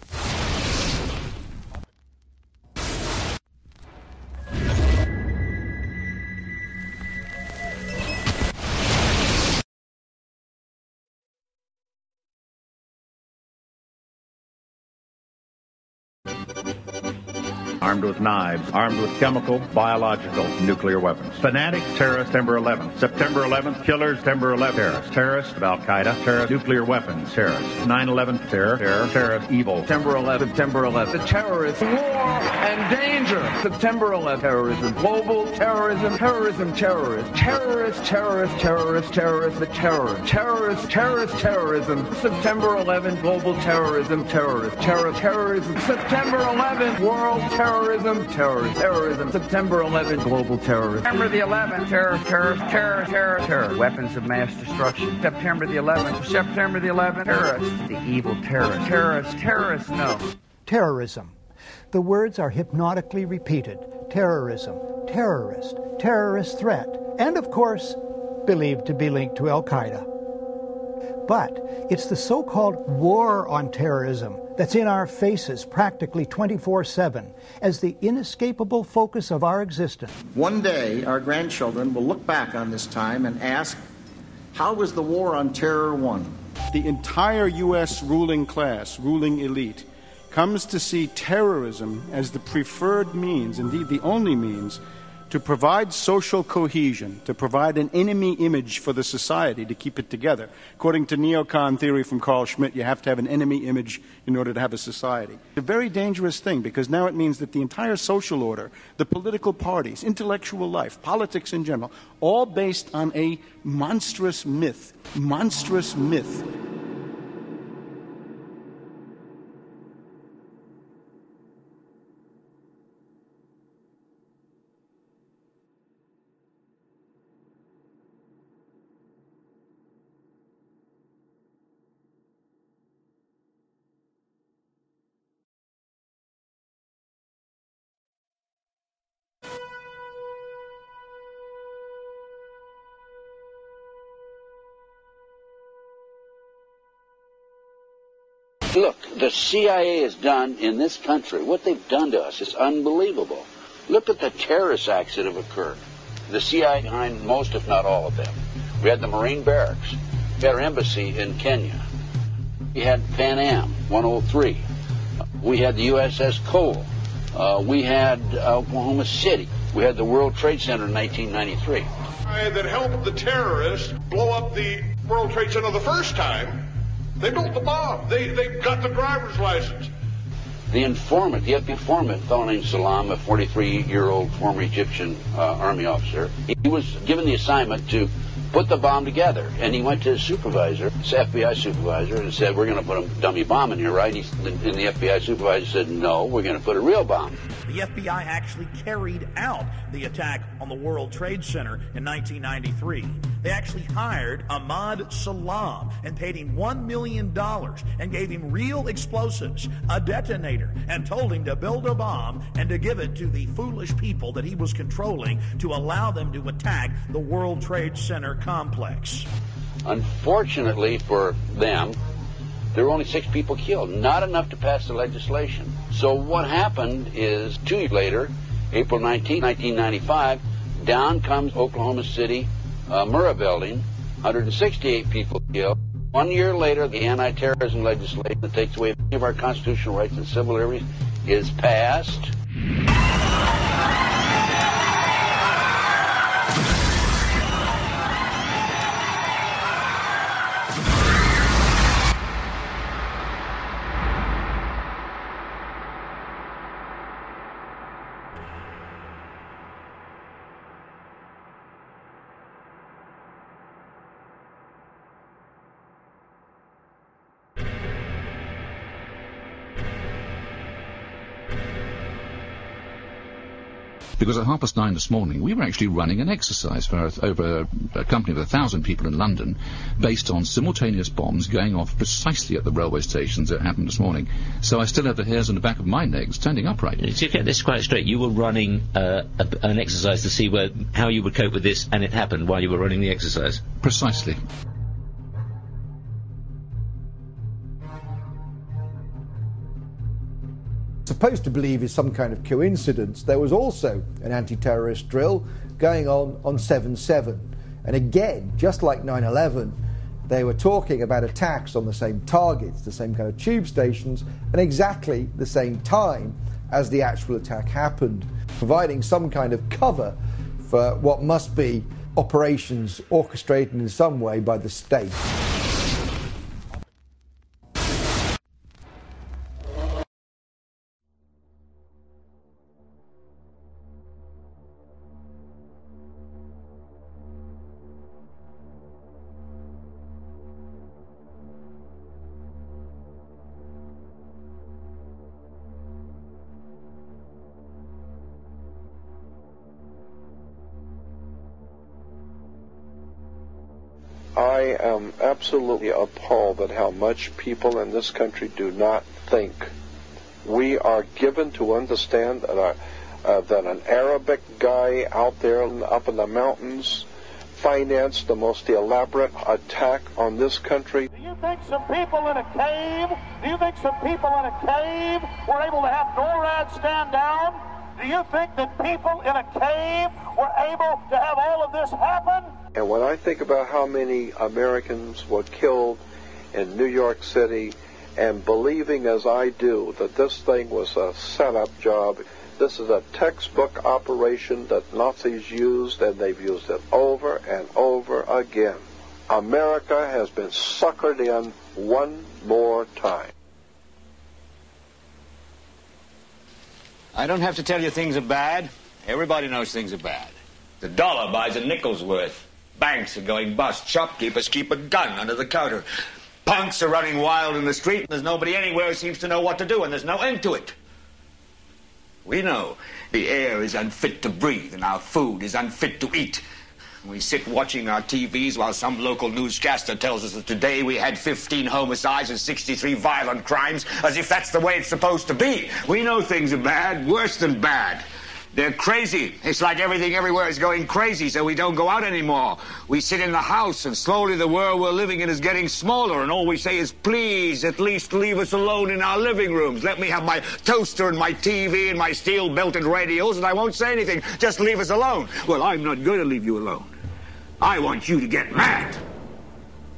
armed with knives, armed with chemical, biological, nuclear weapons. Fanatics, terrorists, September 11th. September 11th, killers, September 11th, terrorists. Terrorists of Al-Qaeda, terrorists, nuclear weapons, terrorists. 9/11, terror, terrorist, evil. September 11th, September 11th. The terrorists, war and danger. September 11th, terrorism, global terrorism, terrorism, terrorists. Terrorists, terrorists, terrorists, terrorists, the terror. Terrorists, terrorist, terrorism. September 11th, global terrorism, terrorists. Terrorism. September 11th, world terrorism, terrorism. September 11th, global terrorism. September the 11th, terror. Weapons of mass destruction. September the 11th, terrorists. The evil terrorists, no. Terrorism. The words are hypnotically repeated. Terrorism, terrorist, terrorist threat, and of course, believed to be linked to Al-Qaeda. But it's the so-called war on terrorism that's in our faces practically 24/7 as the inescapable focus of our existence. One day, our grandchildren will look back on this time and ask, how was the war on terror won? The entire U.S. ruling class, ruling elite, comes to see terrorism as the preferred means, indeed the only means, to provide social cohesion, to provide an enemy image for the society to keep it together. According to neocon theory from Carl Schmitt, you have to have an enemy image in order to have a society. It's a very dangerous thing because now it means that the entire social order, the political parties, intellectual life, politics in general, all based on a monstrous myth. Monstrous myth. Look, the CIA has done in this country, what they've done to us is unbelievable. Look at the terrorist acts that have occurred. The CIA behind most, if not all of them. We had the Marine barracks. We had our embassy in Kenya. We had Pan Am 103. We had the USS Cole. We had Oklahoma City. We had the World Trade Center in 1993. That helped the terrorists blow up the World Trade Center the first time. They built the bomb. They got the driver's license. The informant, the FBI informant, a fellow named Salam, a 43-year-old former Egyptian army officer, he was given the assignment to put the bomb together. And he went to his supervisor, his FBI supervisor, and said, we're going to put a dummy bomb in here, right? And the FBI supervisor said, no, we're going to put a real bomb. The FBI actually carried out the attack on the World Trade Center in 1993. They actually hired Ahmad Salam and paid him $1 million and gave him real explosives, a detonator, and told him to build a bomb and to give it to the foolish people that he was controlling to allow them to attack the World Trade Center complex. Unfortunately for them, there were only 6 people killed, not enough to pass the legislation. So what happened is 2 years later, April 19, 1995, down comes Oklahoma City Murrah building, 168 people killed. 1 year later, the anti-terrorism legislation that takes away many of our constitutional rights and civil liberties is passed. Because at 9:30 this morning, we were actually running an exercise for over a company of 1,000 people in London, based on simultaneous bombs going off precisely at the railway stations that happened this morning. So I still have the hairs on the back of my neck standing upright. To get this quite straight, you were running an exercise to see how you would cope with this, and it happened while you were running the exercise? Precisely. Supposed to believe is some kind of coincidence, there was also an anti-terrorist drill going on 7/7. And again, just like 9/11, they were talking about attacks on the same targets, the same kind of tube stations, and exactly the same time as the actual attack happened, providing some kind of cover for what must be operations orchestrated in some way by the state. I am absolutely appalled at how much people in this country do not think. We are given to understand that an Arabic guy out there up in the mountains financed the most elaborate attack on this country. Do you think some people in a cave were able to have NORAD stand down? Do you think that people in a cave were able to have all of this happen? And when I think about how many Americans were killed in New York City, and believing as I do that this thing was a setup job, this is a textbook operation that Nazis used, and they've used it over and over again. America has been suckered in one more time. I don't have to tell you things are bad. Everybody knows things are bad. The dollar buys a nickel's worth. Banks are going bust. Shopkeepers keep a gun under the counter. Punks are running wild in the street, and there's nobody anywhere who seems to know what to do, and there's no end to it. We know the air is unfit to breathe, and our food is unfit to eat. We sit watching our TVs while some local newscaster tells us that today we had 15 homicides and 63 violent crimes, as if that's the way it's supposed to be. We know things are bad, worse than bad. They're crazy. It's like everything everywhere is going crazy, so we don't go out anymore. We sit in the house, and slowly the world we're living in is getting smaller, and all we say is, please, at least leave us alone in our living rooms. Let me have my toaster and my TV and my steel-belted radios, and I won't say anything. Just leave us alone. Well, I'm not going to leave you alone. I want you to get mad.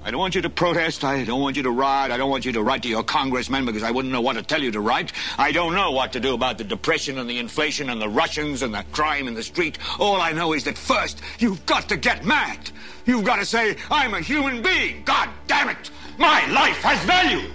I don't want you to protest. I don't want you to riot. I don't want you to write to your congressman because I wouldn't know what to tell you to write. I don't know what to do about the depression and the inflation and the Russians and the crime in the street. All I know is that first, you've got to get mad. You've got to say, I'm a human being. God damn it. My life has value.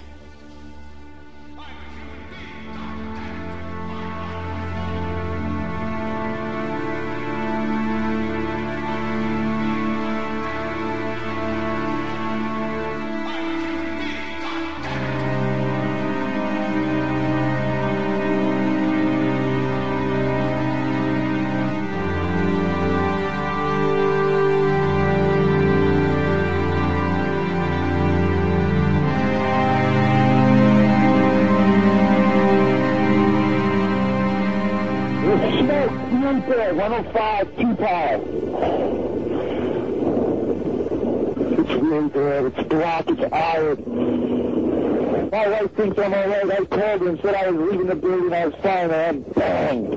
On my way, I called and said I was leaving the building. I was fine, and bang!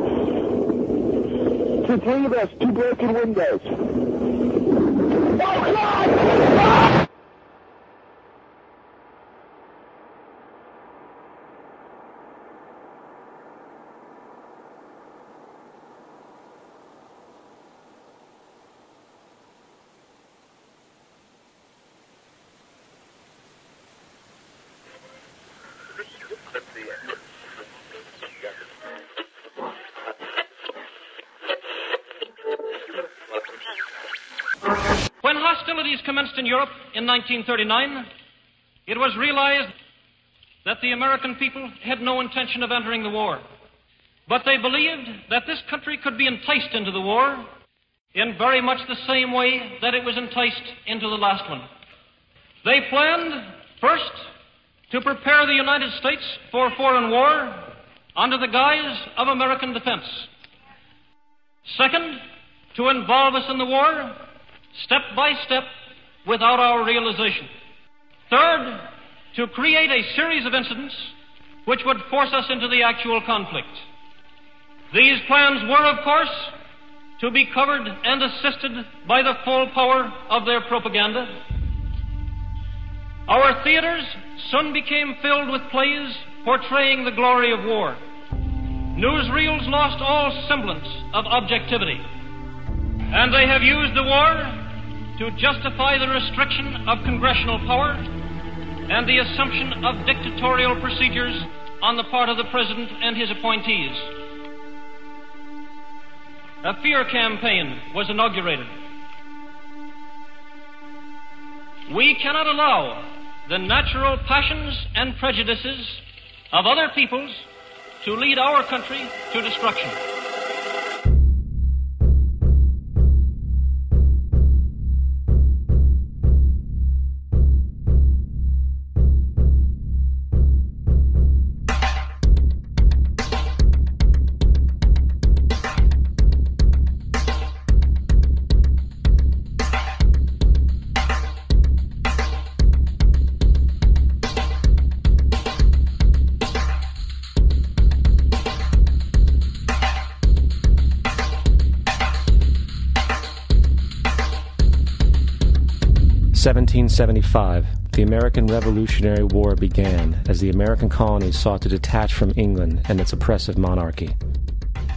The three of us, 2 broken windows. Oh, God! Ah! When hostilities commenced in Europe in 1939, it was realized that the American people had no intention of entering the war. But they believed that this country could be enticed into the war in very much the same way that it was enticed into the last one. They planned, first, to prepare the United States for foreign war under the guise of American defense. Second, to involve us in the war step by step without our realization. Third, to create a series of incidents which would force us into the actual conflict. These plans were, of course, to be covered and assisted by the full power of their propaganda. Our theaters soon became filled with plays portraying the glory of war. newsreels lost all semblance of objectivity, and they have used the war to justify the restriction of congressional power and the assumption of dictatorial procedures on the part of the President and his appointees. A fear campaign was inaugurated. We cannot allow the natural passions and prejudices of other peoples to lead our country to destruction. (1775), the American Revolutionary War began as the American colonies sought to detach from England and its oppressive monarchy.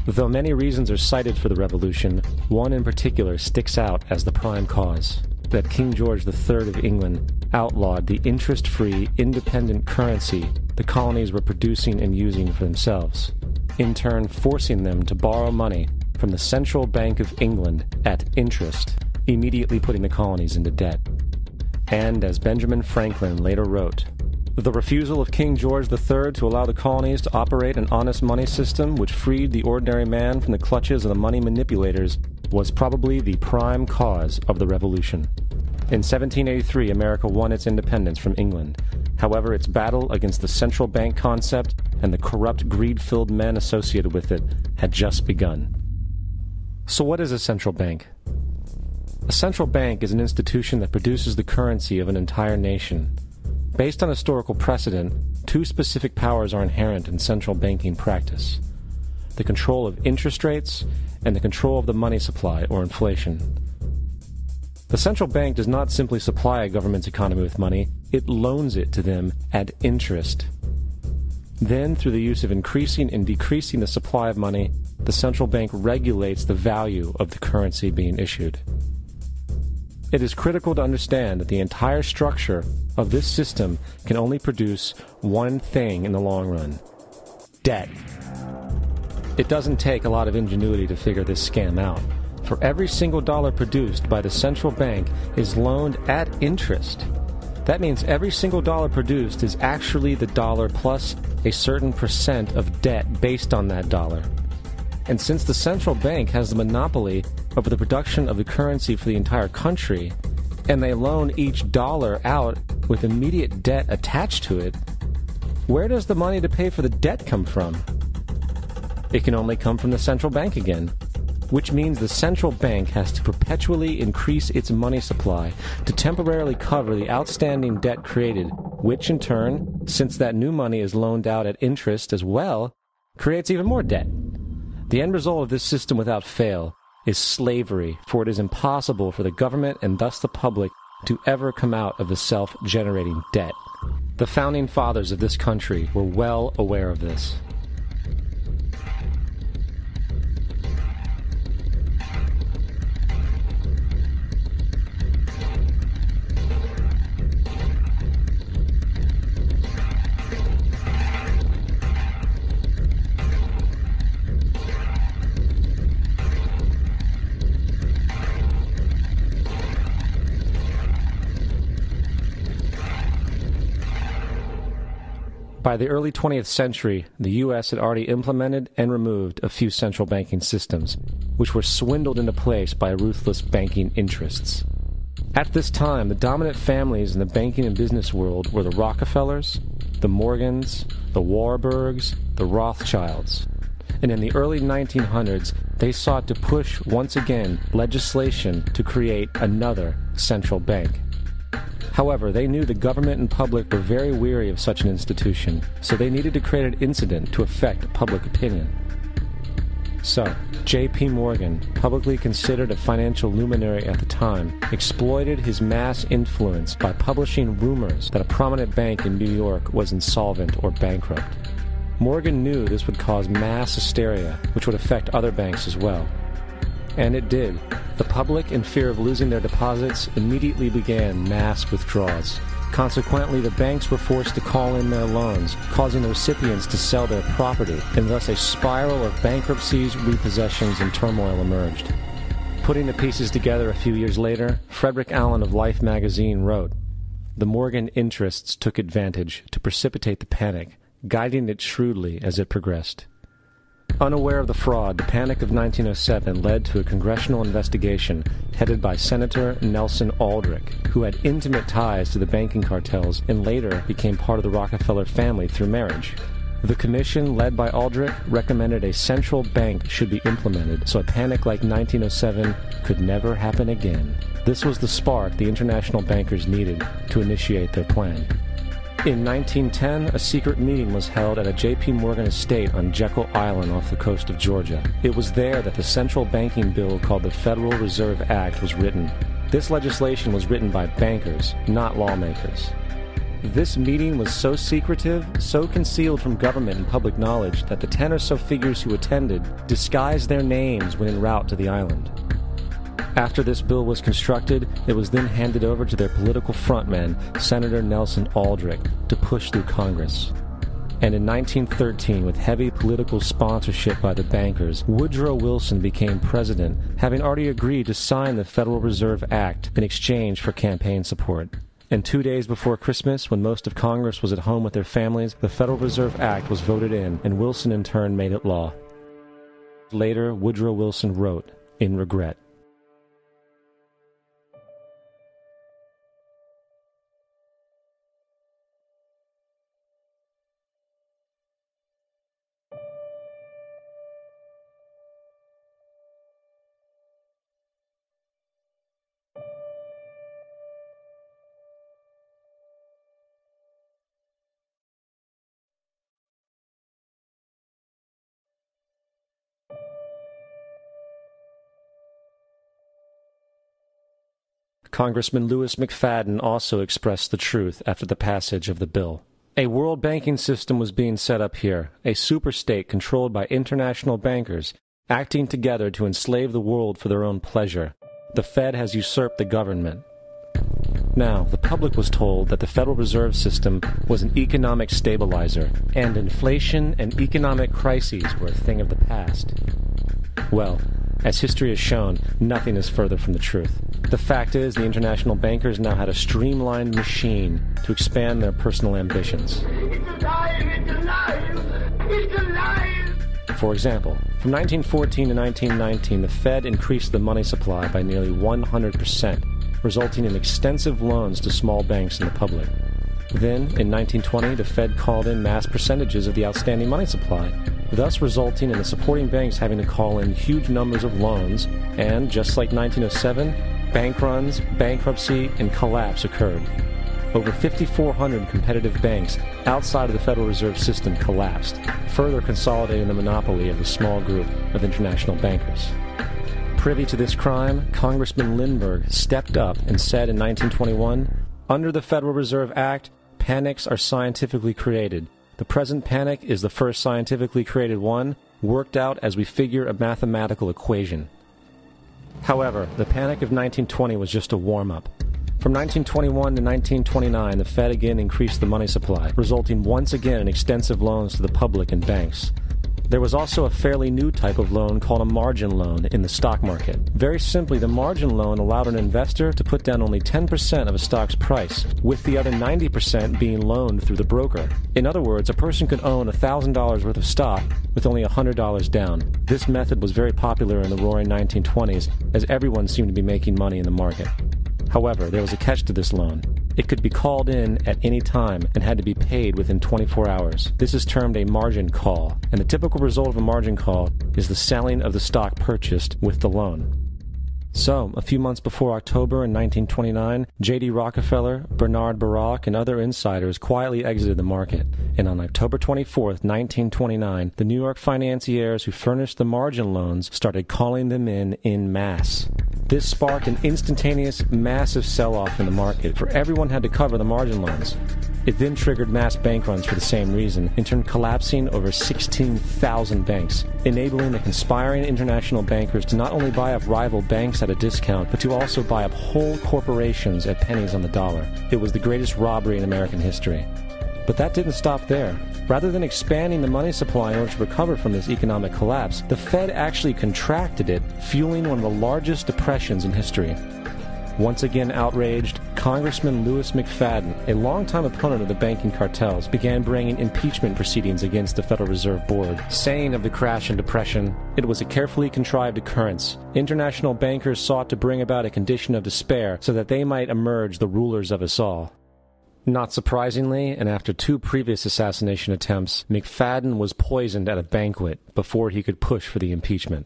Though many reasons are cited for the revolution, one in particular sticks out as the prime cause: that King George III of England outlawed the interest-free, independent currency the colonies were producing and using for themselves, in turn forcing them to borrow money from the Central Bank of England at interest, immediately putting the colonies into debt. And, as Benjamin Franklin later wrote, the refusal of King George III to allow the colonies to operate an honest money system which freed the ordinary man from the clutches of the money manipulators was probably the prime cause of the revolution. In 1783, America won its independence from England. However, its battle against the central bank concept and the corrupt, greed-filled men associated with it had just begun. So what is a central bank? A central bank is an institution that produces the currency of an entire nation. Based on historical precedent, two specific powers are inherent in central banking practice: the control of interest rates and the control of the money supply, or inflation. The central bank does not simply supply a government's economy with money, it loans it to them at interest. Then, through the use of increasing and decreasing the supply of money, the central bank regulates the value of the currency being issued. It is critical to understand that the entire structure of this system can only produce one thing in the long run: debt. It doesn't take a lot of ingenuity to figure this scam out. For every single dollar produced by the central bank is loaned at interest. That means every single dollar produced is actually the dollar plus a certain percent of debt based on that dollar. And since the central bank has the monopoly over the production of the currency for the entire country, and they loan each dollar out with immediate debt attached to it, where does the money to pay for the debt come from? It can only come from the central bank again, which means the central bank has to perpetually increase its money supply to temporarily cover the outstanding debt created, which in turn, since that new money is loaned out at interest as well, creates even more debt. The end result of this system without fail is slavery, for it is impossible for the government and thus the public to ever come out of the self-generating debt. The founding fathers of this country were well aware of this. By the early 20th century, the U.S. had already implemented and removed a few central banking systems, which were swindled into place by ruthless banking interests. At this time, the dominant families in the banking and business world were the Rockefellers, the Morgans, the Warburgs, the Rothschilds. And in the early 1900s, they sought to push once again legislation to create another central bank. However, they knew the government and public were very weary of such an institution, so they needed to create an incident to affect public opinion. So, J.P. Morgan, publicly considered a financial luminary at the time, exploited his mass influence by publishing rumors that a prominent bank in New York was insolvent or bankrupt. Morgan knew this would cause mass hysteria, which would affect other banks as well. And it did. The public, in fear of losing their deposits, immediately began mass withdrawals. Consequently, the banks were forced to call in their loans, causing the recipients to sell their property, and thus a spiral of bankruptcies, repossessions, and turmoil emerged. Putting the pieces together a few years later, Frederick Allen of Life magazine wrote, "The Morgan interests took advantage to precipitate the panic, guiding it shrewdly as it progressed." Unaware of the fraud, the Panic of 1907 led to a congressional investigation headed by Senator Nelson Aldrich, who had intimate ties to the banking cartels and later became part of the Rockefeller family through marriage. The commission, led by Aldrich, recommended a central bank should be implemented so a panic like 1907 could never happen again. This was the spark the international bankers needed to initiate their plan. In 1910, a secret meeting was held at a J.P. Morgan estate on Jekyll Island off the coast of Georgia. It was there that the central banking bill called the Federal Reserve Act was written. This legislation was written by bankers, not lawmakers. This meeting was so secretive, so concealed from government and public knowledge that the 10 or so figures who attended disguised their names when en route to the island. After this bill was constructed, it was then handed over to their political frontman, Senator Nelson Aldrich, to push through Congress. And in 1913, with heavy political sponsorship by the bankers, Woodrow Wilson became president, having already agreed to sign the Federal Reserve Act in exchange for campaign support. And 2 days before Christmas, when most of Congress was at home with their families, the Federal Reserve Act was voted in, and Wilson in turn made it law. Later, Woodrow Wilson wrote, in regret, Congressman Louis McFadden also expressed the truth after the passage of the bill. A world banking system was being set up here, a superstate controlled by international bankers, acting together to enslave the world for their own pleasure. The Fed has usurped the government. Now, the public was told that the Federal Reserve System was an economic stabilizer, and inflation and economic crises were a thing of the past. Well, as history has shown, nothing is further from the truth. The fact is, the international bankers now had a streamlined machine to expand their personal ambitions. It's alive! It's alive! It's alive! For example, from 1914 to 1919, the Fed increased the money supply by nearly 100%, resulting in extensive loans to small banks and the public. Then, in 1920, the Fed called in mass percentages of the outstanding money supply, thus resulting in the supporting banks having to call in huge numbers of loans, and, just like 1907, bank runs, bankruptcy, and collapse occurred. Over 5,400 competitive banks outside of the Federal Reserve System collapsed, further consolidating the monopoly of a small group of international bankers. Privy to this crime, Congressman Lindbergh stepped up and said in 1921, "Under the Federal Reserve Act, panics are scientifically created. The present panic is the first scientifically created one, worked out as we figure a mathematical equation." However, the Panic of 1920 was just a warm-up. From 1921 to 1929, the Fed again increased the money supply, resulting once again in extensive loans to the public and banks. There was also a fairly new type of loan called a margin loan in the stock market. Very simply, the margin loan allowed an investor to put down only 10% of a stock's price, with the other 90% being loaned through the broker. In other words, a person could own $1,000 worth of stock with only $100 down. This method was very popular in the roaring 1920s, as everyone seemed to be making money in the market. However, there was a catch to this loan. It could be called in at any time and had to be paid within 24 hours. This is termed a margin call, and the typical result of a margin call is the selling of the stock purchased with the loan. So, a few months before October in 1929, J.D. Rockefeller, Bernard Baruch, and other insiders quietly exited the market, and on October 24, 1929, the New York financiers who furnished the margin loans started calling them in masse. This sparked an instantaneous, massive sell-off in the market, for everyone had to cover the margin loans. It then triggered mass bank runs for the same reason, in turn collapsing over 16,000 banks, enabling the conspiring international bankers to not only buy up rival banks at a discount, but to also buy up whole corporations at pennies on the dollar. It was the greatest robbery in American history. But that didn't stop there. Rather than expanding the money supply in order to recover from this economic collapse, the Fed actually contracted it, fueling one of the largest depressions in history. Once again outraged, Congressman Louis McFadden, a longtime opponent of the banking cartels, began bringing impeachment proceedings against the Federal Reserve Board, saying of the crash and depression, it was a carefully contrived occurrence. International bankers sought to bring about a condition of despair so that they might emerge the rulers of us all. Not surprisingly, and after 2 previous assassination attempts, McFadden was poisoned at a banquet before he could push for the impeachment.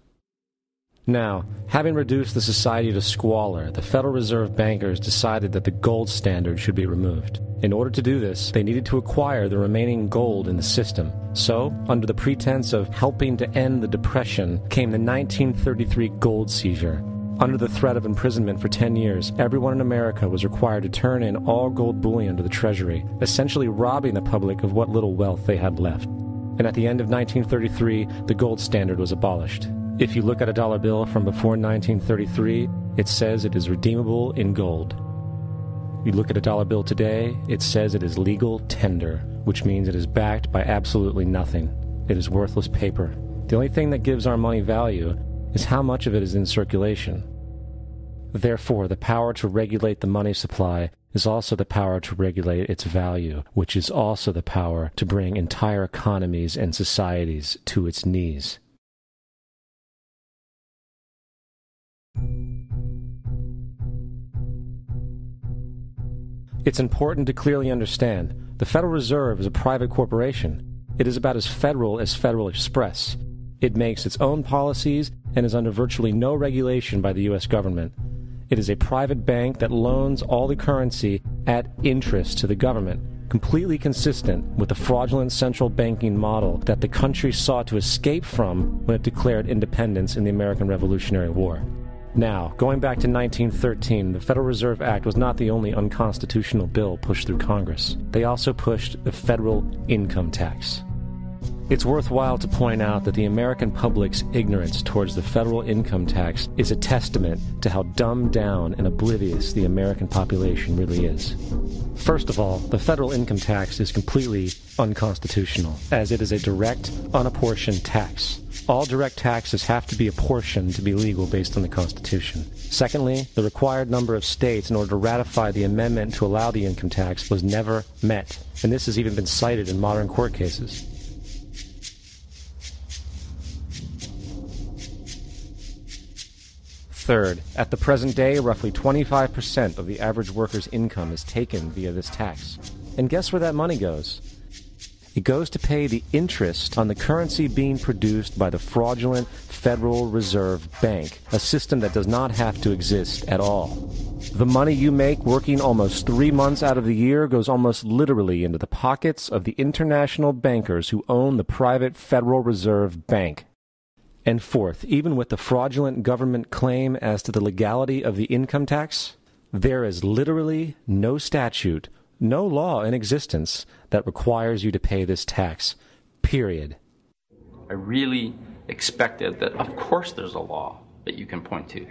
Now, having reduced the society to squalor, the Federal Reserve bankers decided that the gold standard should be removed. In order to do this, they needed to acquire the remaining gold in the system. So, under the pretense of helping to end the Depression, came the 1933 gold seizure. Under the threat of imprisonment for 10 years, everyone in America was required to turn in all gold bullion to the Treasury, essentially robbing the public of what little wealth they had left. And at the end of 1933, the gold standard was abolished. If you look at a dollar bill from before 1933, it says it is redeemable in gold. You look at a dollar bill today, it says it is legal tender, which means it is backed by absolutely nothing. It is worthless paper. The only thing that gives our money value is how much of it is in circulation. Therefore, the power to regulate the money supply is also the power to regulate its value, which is also the power to bring entire economies and societies to its knees. It's important to clearly understand, the Federal Reserve is a private corporation. It is about as Federal Express. It makes its own policies and is under virtually no regulation by the U.S. government. It is a private bank that loans all the currency at interest to the government, completely consistent with the fraudulent central banking model that the country sought to escape from when it declared independence in the American Revolutionary War. Now, going back to 1913, the Federal Reserve Act was not the only unconstitutional bill pushed through Congress. They also pushed the federal income tax. It's worthwhile to point out that the American public's ignorance towards the federal income tax is a testament to how dumbed down and oblivious the American population really is. First of all, the federal income tax is completely unconstitutional, as it is a direct, unapportioned tax. All direct taxes have to be apportioned to be legal based on the Constitution. Secondly, the required number of states in order to ratify the amendment to allow the income tax was never met, and this has even been cited in modern court cases. Third, at the present day, roughly 25% of the average worker's income is taken via this tax. And guess where that money goes? It goes to pay the interest on the currency being produced by the fraudulent Federal Reserve Bank, a system that does not have to exist at all. The money you make working almost 3 months out of the year goes almost literally into the pockets of the international bankers who own the private Federal Reserve Bank. And fourth, even with the fraudulent government claim as to the legality of the income tax, there is literally no statute, no law in existence that requires you to pay this tax, period. I really expected that, of course there's a law that you can point to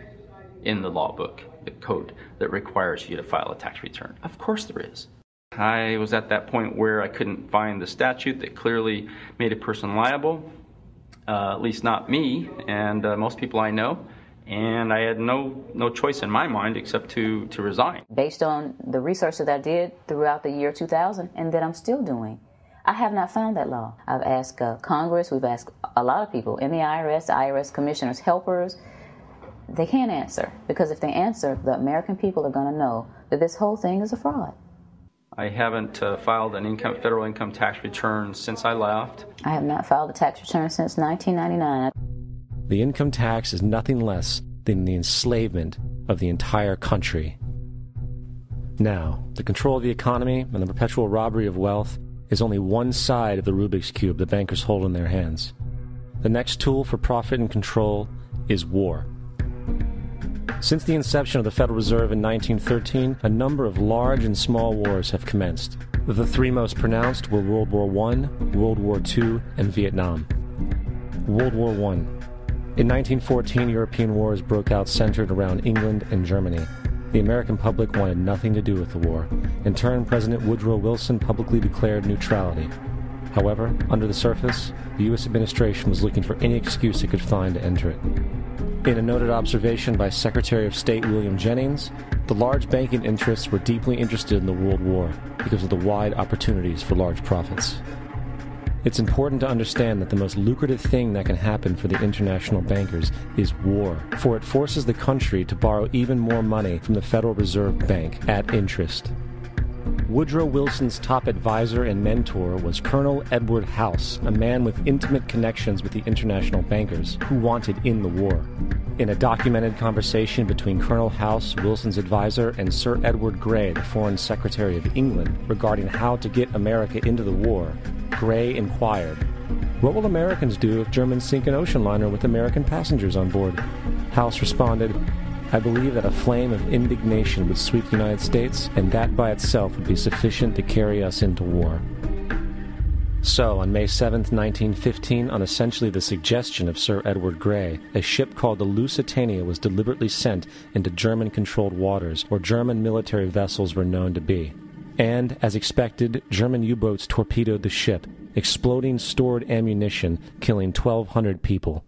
in the law book, the code, that requires you to file a tax return. Of course there is. I was at that point where I couldn't find the statute that clearly made a person liable. At least not me, and most people I know, and I had no choice in my mind except to resign. Based on the research that I did throughout the year 2000 and that I'm still doing, I have not found that law. I've asked Congress, we've asked a lot of people in the IRS commissioners, helpers. They can't answer, because if they answer, the American people are going to know that this whole thing is a fraud. I haven't filed an federal income tax return since I left. I have not filed a tax return since 1999. The income tax is nothing less than the enslavement of the entire country. Now, the control of the economy and the perpetual robbery of wealth is only one side of the Rubik's Cube the bankers hold in their hands. The next tool for profit and control is war. Since the inception of the Federal Reserve in 1913, a number of large and small wars have commenced. The three most pronounced were World War I, World War II, and Vietnam. World War I. In 1914, European wars broke out centered around England and Germany. The American public wanted nothing to do with the war. In turn, President Woodrow Wilson publicly declared neutrality. However, under the surface, the U.S. administration was looking for any excuse it could find to enter it. In a noted observation by Secretary of State William Jennings, the large banking interests were deeply interested in the World War because of the wide opportunities for large profits. It's important to understand that the most lucrative thing that can happen for the international bankers is war, for it forces the country to borrow even more money from the Federal Reserve Bank at interest. Woodrow Wilson's top advisor and mentor was Colonel Edward House, a man with intimate connections with the international bankers who wanted in the war. In a documented conversation between Colonel House, Wilson's advisor, and Sir Edward Grey, the Foreign Secretary of England, regarding how to get America into the war, Grey inquired, "What will Americans do if Germans sink an ocean liner with American passengers on board?" House responded, "I believe that a flame of indignation would sweep the United States, and that by itself would be sufficient to carry us into war." So, on May 7, 1915, on essentially the suggestion of Sir Edward Grey, a ship called the Lusitania was deliberately sent into German-controlled waters, where German military vessels were known to be. And, as expected, German U-boats torpedoed the ship, exploding stored ammunition, killing 1,200 people.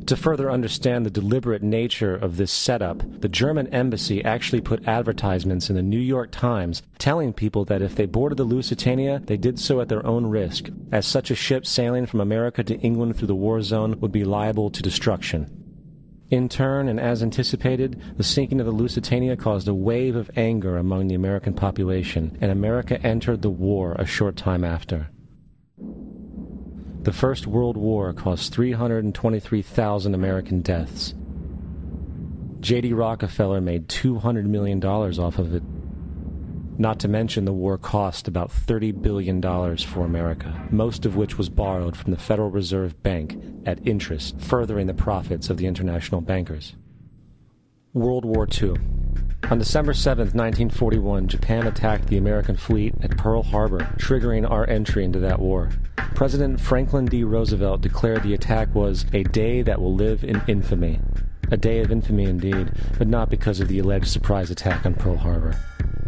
To further understand the deliberate nature of this setup, the German embassy actually put advertisements in the New York Times telling people that if they boarded the Lusitania, they did so at their own risk, as such a ship sailing from America to England through the war zone would be liable to destruction. In turn, and as anticipated, the sinking of the Lusitania caused a wave of anger among the American population, and America entered the war a short time after. The First World War caused 323,000 American deaths. J.D. Rockefeller made $200 million off of it. Not to mention the war cost about $30 billion for America, most of which was borrowed from the Federal Reserve Bank at interest, furthering the profits of the international bankers. World War II. On December 7, 1941, Japan attacked the American fleet at Pearl Harbor, triggering our entry into that war. President Franklin D. Roosevelt declared the attack was a day that will live in infamy. A day of infamy indeed, but not because of the alleged surprise attack on Pearl Harbor.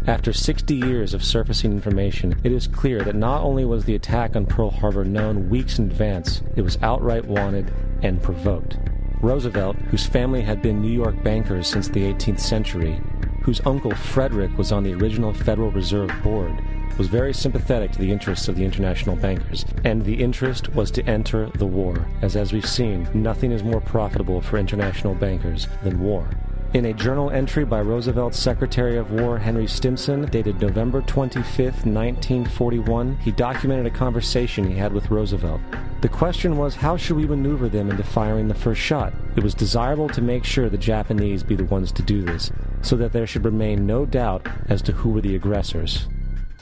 After 60 years of surfacing information, it is clear that not only was the attack on Pearl Harbor known weeks in advance, it was outright wanted and provoked. Roosevelt, whose family had been New York bankers since the 18th century, whose uncle Frederick was on the original Federal Reserve Board, was very sympathetic to the interests of the international bankers, and the interest was to enter the war, as we've seen, nothing is more profitable for international bankers than war. In a journal entry by Roosevelt's Secretary of War Henry Stimson, dated November 25, 1941, he documented a conversation he had with Roosevelt. The question was, how should we maneuver them into firing the first shot? It was desirable to make sure the Japanese be the ones to do this, so that there should remain no doubt as to who were the aggressors.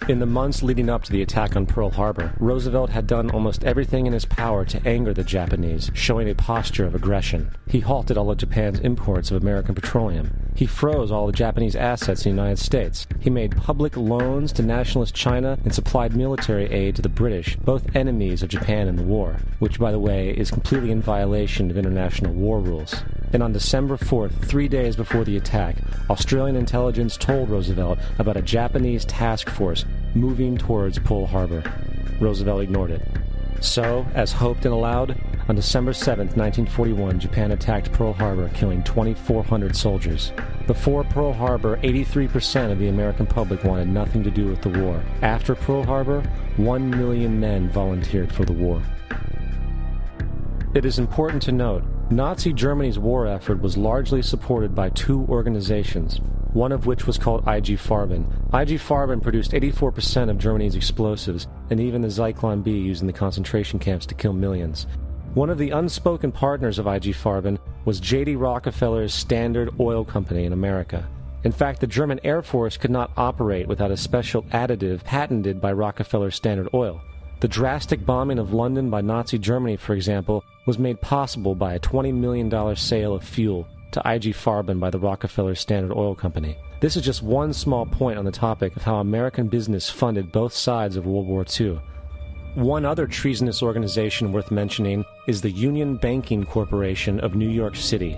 In the months leading up to the attack on Pearl Harbor, Roosevelt had done almost everything in his power to anger the Japanese, showing a posture of aggression. He halted all of Japan's imports of American petroleum. He froze all the Japanese assets in the United States. He made public loans to nationalist China and supplied military aid to the British, both enemies of Japan in the war, which, by the way, is completely in violation of international war rules. And on December 4th, 3 days before the attack, Australian intelligence told Roosevelt about a Japanese task force moving towards Pearl Harbor. Roosevelt ignored it. So, as hoped and allowed, on December 7, 1941, Japan attacked Pearl Harbor, killing 2,400 soldiers. Before Pearl Harbor, 83% of the American public wanted nothing to do with the war. After Pearl Harbor, 1 million men volunteered for the war. It is important to note, Nazi Germany's war effort was largely supported by two organizations, one of which was called IG Farben. IG Farben produced 84% of Germany's explosives, and even the Zyklon B used in the concentration camps to kill millions. One of the unspoken partners of IG Farben was J.D. Rockefeller's Standard Oil Company in America. In fact, the German Air Force could not operate without a special additive patented by Rockefeller Standard Oil. The drastic bombing of London by Nazi Germany, for example, was made possible by a $20 million sale of fuel to IG Farben by the Rockefeller Standard Oil Company. This is just one small point on the topic of how American business funded both sides of World War II. One other treasonous organization worth mentioning is the Union Banking Corporation of New York City.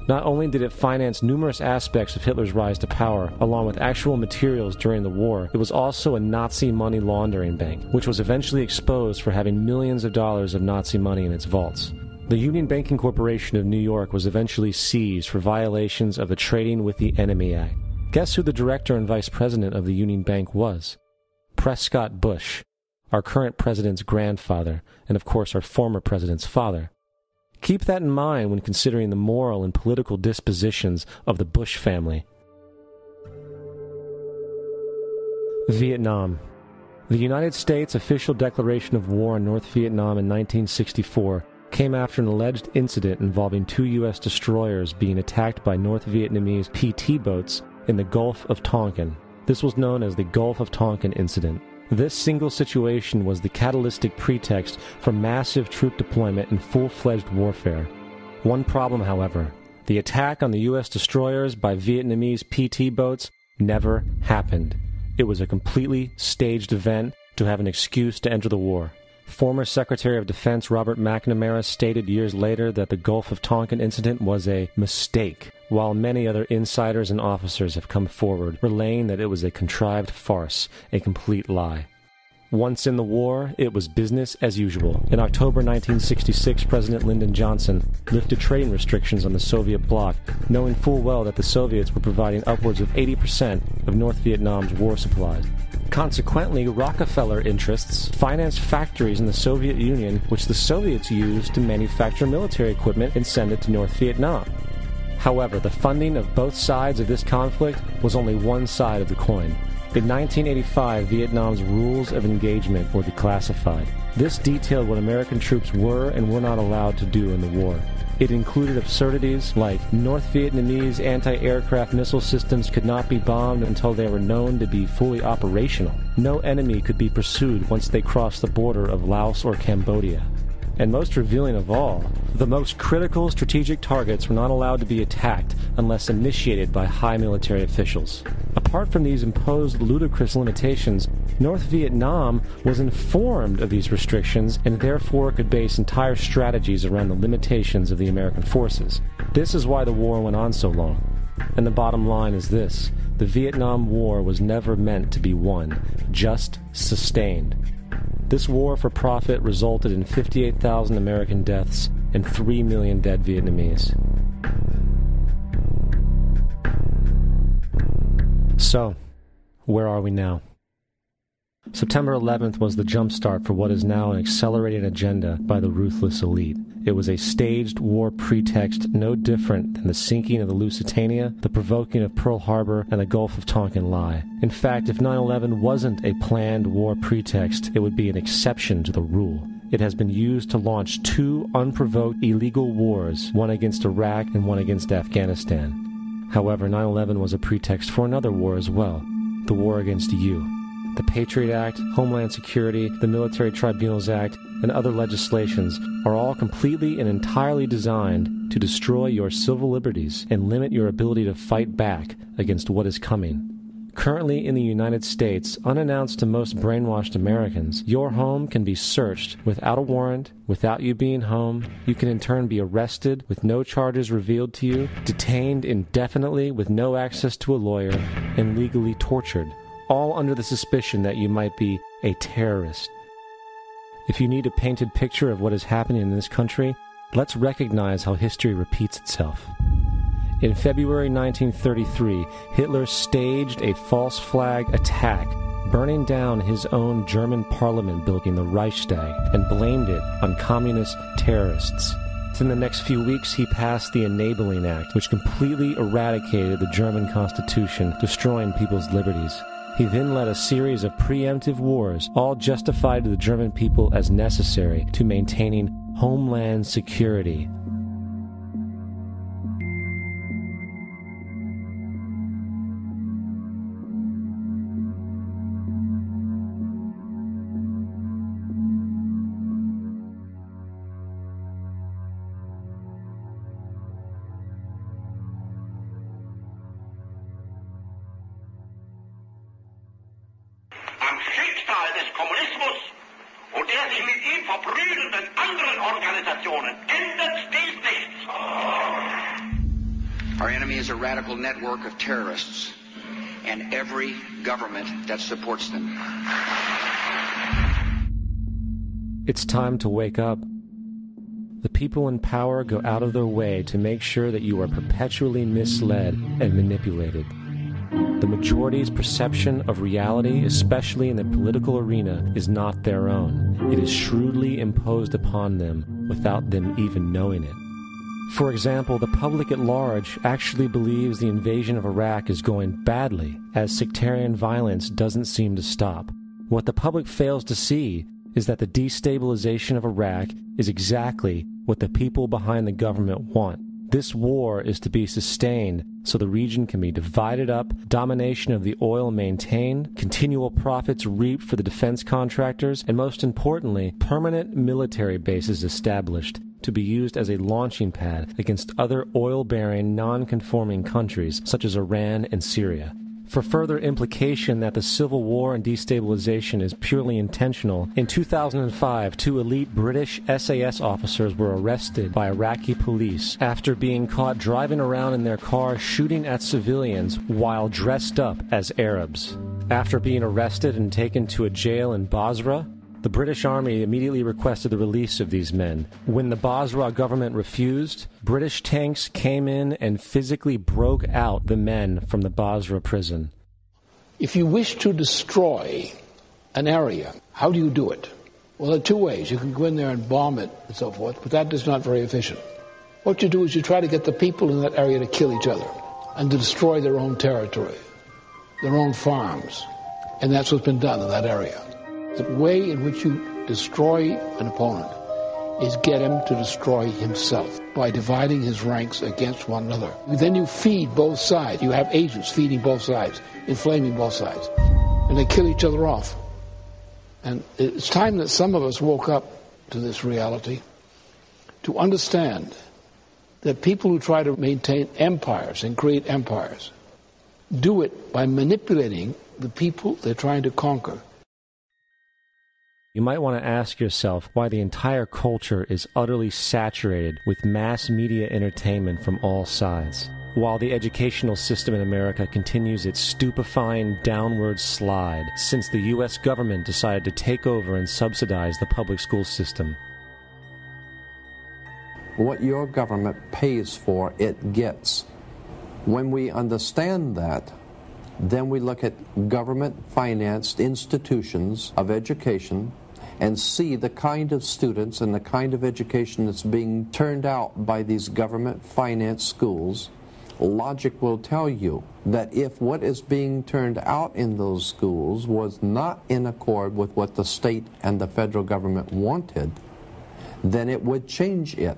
Not only did it finance numerous aspects of Hitler's rise to power, along with actual materials during the war, it was also a Nazi money laundering bank, which was eventually exposed for having millions of dollars of Nazi money in its vaults. The Union Banking Corporation of New York was eventually seized for violations of the Trading with the Enemy Act. Guess who the director and vice president of the Union Bank was? Prescott Bush, our current president's grandfather, and of course our former president's father. Keep that in mind when considering the moral and political dispositions of the Bush family. Vietnam. The United States' official declaration of war on North Vietnam in 1964 came after an alleged incident involving 2 U.S. destroyers being attacked by North Vietnamese PT boats in the Gulf of Tonkin. This was known as the Gulf of Tonkin Incident. This single situation was the catalytic pretext for massive troop deployment and full-fledged warfare. One problem, however, the attack on the U.S. destroyers by Vietnamese PT boats never happened. It was a completely staged event to have an excuse to enter the war. Former Secretary of Defense Robert McNamara stated years later that the Gulf of Tonkin incident was a mistake, while many other insiders and officers have come forward, relaying that it was a contrived farce, a complete lie. Once in the war, it was business as usual. In October 1966, President Lyndon Johnson lifted trading restrictions on the Soviet bloc, knowing full well that the Soviets were providing upwards of 80% of North Vietnam's war supplies. Consequently, Rockefeller interests financed factories in the Soviet Union, which the Soviets used to manufacture military equipment and send it to North Vietnam. However, the funding of both sides of this conflict was only one side of the coin. In 1985, Vietnam's rules of engagement were declassified. This detailed what American troops were and were not allowed to do in the war. It included absurdities like North Vietnamese anti-aircraft missile systems could not be bombed until they were known to be fully operational. No enemy could be pursued once they crossed the border of Laos or Cambodia. And most revealing of all, the most critical strategic targets were not allowed to be attacked unless initiated by high military officials. Apart from these imposed ludicrous limitations, North Vietnam was informed of these restrictions and therefore could base entire strategies around the limitations of the American forces. This is why the war went on so long. And the bottom line is this: the Vietnam War was never meant to be won, just sustained. This war for profit resulted in 58,000 American deaths and 3 million dead Vietnamese. So, where are we now? September 11th was the jumpstart for what is now an accelerated agenda by the ruthless elite. It was a staged war pretext no different than the sinking of the Lusitania, the provoking of Pearl Harbor, and the Gulf of Tonkin lie. In fact, if 9/11 wasn't a planned war pretext, it would be an exception to the rule. It has been used to launch 2 unprovoked illegal wars, one against Iraq and one against Afghanistan. However, 9/11 was a pretext for another war as well, the war against you. The Patriot Act, Homeland Security, the Military Tribunals Act, and other legislations are all completely and entirely designed to destroy your civil liberties and limit your ability to fight back against what is coming. Currently in the United States, unannounced to most brainwashed Americans, your home can be searched without a warrant, without you being home. You can in turn be arrested with no charges revealed to you, detained indefinitely with no access to a lawyer, and legally tortured, all under the suspicion that you might be a terrorist. If you need a painted picture of what is happening in this country, let's recognize how history repeats itself. In February 1933, Hitler staged a false flag attack, burning down his own German parliament building, the Reichstag, and blamed it on communist terrorists. In the next few weeks, he passed the Enabling Act, which completely eradicated the German Constitution, destroying people's liberties. He then led a series of preemptive wars, all justified to the German people as necessary to maintaining homeland security. Kommunismus und der sich mit ihm verbrüdernden anderen Organisationen ändert dies nichts. Our enemy is a radical network of terrorists and every government that supports them. It's time to wake up. The people in power go out of their way to make sure that you are perpetually misled and manipulated. The majority's perception of reality, especially in the political arena, is not their own. It is shrewdly imposed upon them without them even knowing it. For example, the public at large actually believes the invasion of Iraq is going badly, as sectarian violence doesn't seem to stop. What the public fails to see is that the destabilization of Iraq is exactly what the people behind the government want. This war is to be sustained so the region can be divided up, domination of the oil maintained, continual profits reaped for the defense contractors, and most importantly, permanent military bases established to be used as a launching pad against other oil-bearing, non-conforming countries such as Iran and Syria. For further implication that the civil war and destabilization is purely intentional, in 2005, 2 elite British SAS officers were arrested by Iraqi police after being caught driving around in their car shooting at civilians while dressed up as Arabs. After being arrested and taken to a jail in Basra, the British Army immediately requested the release of these men. When the Basra government refused, British tanks came in and physically broke out the men from the Basra prison. If you wish to destroy an area, how do you do it? Well, there are 2 ways. You can go in there and bomb it and so forth, but that is not very efficient. What you do is you try to get the people in that area to kill each other and to destroy their own territory, their own farms. And that's what's been done in that area. The way in which you destroy an opponent is get him to destroy himself by dividing his ranks against one another. Then you feed both sides. You have agents feeding both sides, inflaming both sides. And they kill each other off. And it's time that some of us woke up to this reality to understand that people who try to maintain empires and create empires do it by manipulating the people they're trying to conquer. You might want to ask yourself why the entire culture is utterly saturated with mass media entertainment from all sides, while the educational system in America continues its stupefying downward slide since the U.S. government decided to take over and subsidize the public school system. What your government pays for, it gets. When we understand that, then we look at government-financed institutions of education and see the kind of students and the kind of education that's being turned out by these government-financed schools. Logic will tell you that if what is being turned out in those schools was not in accord with what the state and the federal government wanted, then it would change it.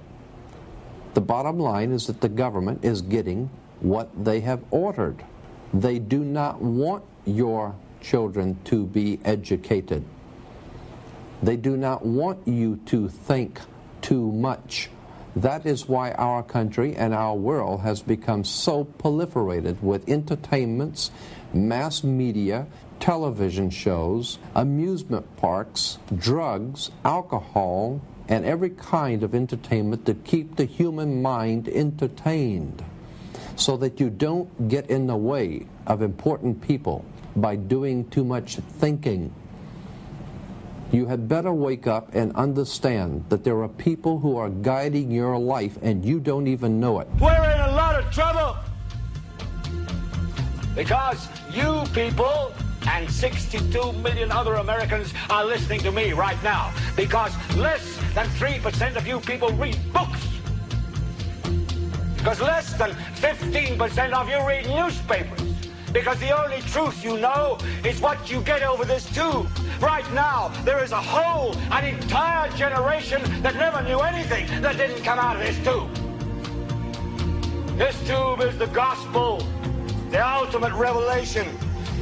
The bottom line is that the government is getting what they have ordered. They do not want your children to be educated. They do not want you to think too much. That is why our country and our world has become so proliferated with entertainments, mass media, television shows, amusement parks, drugs, alcohol, and every kind of entertainment to keep the human mind entertained, so that you don't get in the way of important people by doing too much thinking. You had better wake up and understand that there are people who are guiding your life and you don't even know it. We're in a lot of trouble because you people and 62 million other Americans are listening to me right now, because less than 3% of you people read books. Because less than 15% of you read newspapers. Because the only truth you know is what you get over this tube. Right now, there is an entire generation that never knew anything that didn't come out of this tube. This tube is the gospel, the ultimate revelation.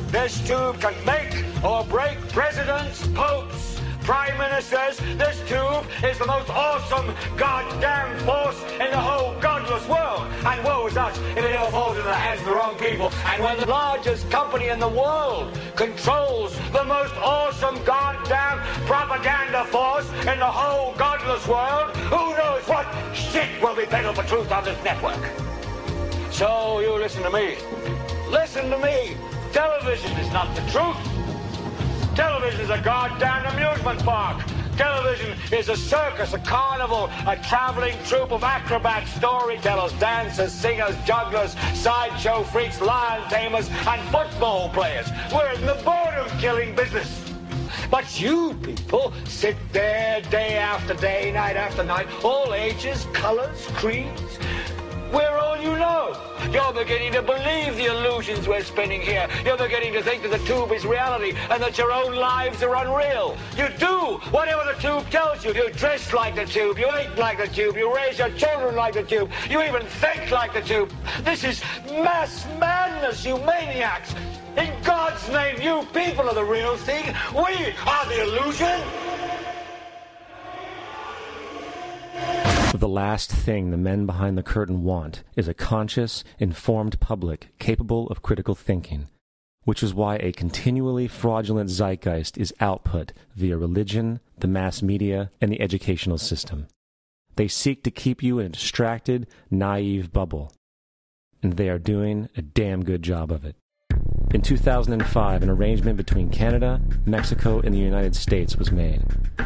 This tube can make or break presidents, popes, prime ministers, this tube is the most awesome goddamn force in the whole godless world. And woe is us if it ever falls into the hands of the wrong people. And when the largest company in the world controls the most awesome goddamn propaganda force in the whole godless world, who knows what shit will be peddled for truth on this network. So you listen to me. Listen to me. Television is not the truth. Television is a goddamn amusement park. Television is a circus, a carnival, a traveling troupe of acrobats, storytellers, dancers, singers, jugglers, sideshow freaks, lion tamers, and football players. We're in the boredom-killing business. But you people sit there day after day, night after night, all ages, colors, creeds. We're all you know. You're beginning to believe the illusions we're spinning here. You're beginning to think that the tube is reality and that your own lives are unreal. You do whatever the tube tells you. You dress like the tube. You eat like the tube. You raise your children like the tube. You even think like the tube. This is mass madness, you maniacs. In God's name, you people are the real thing. We are the illusion. The last thing the men behind the curtain want is a conscious, informed public capable of critical thinking, which is why a continually fraudulent zeitgeist is output via religion, the mass media, and the educational system. They seek to keep you in a distracted, naive bubble, and they are doing a damn good job of it. In 2005, an arrangement between Canada, Mexico, and the United States was made.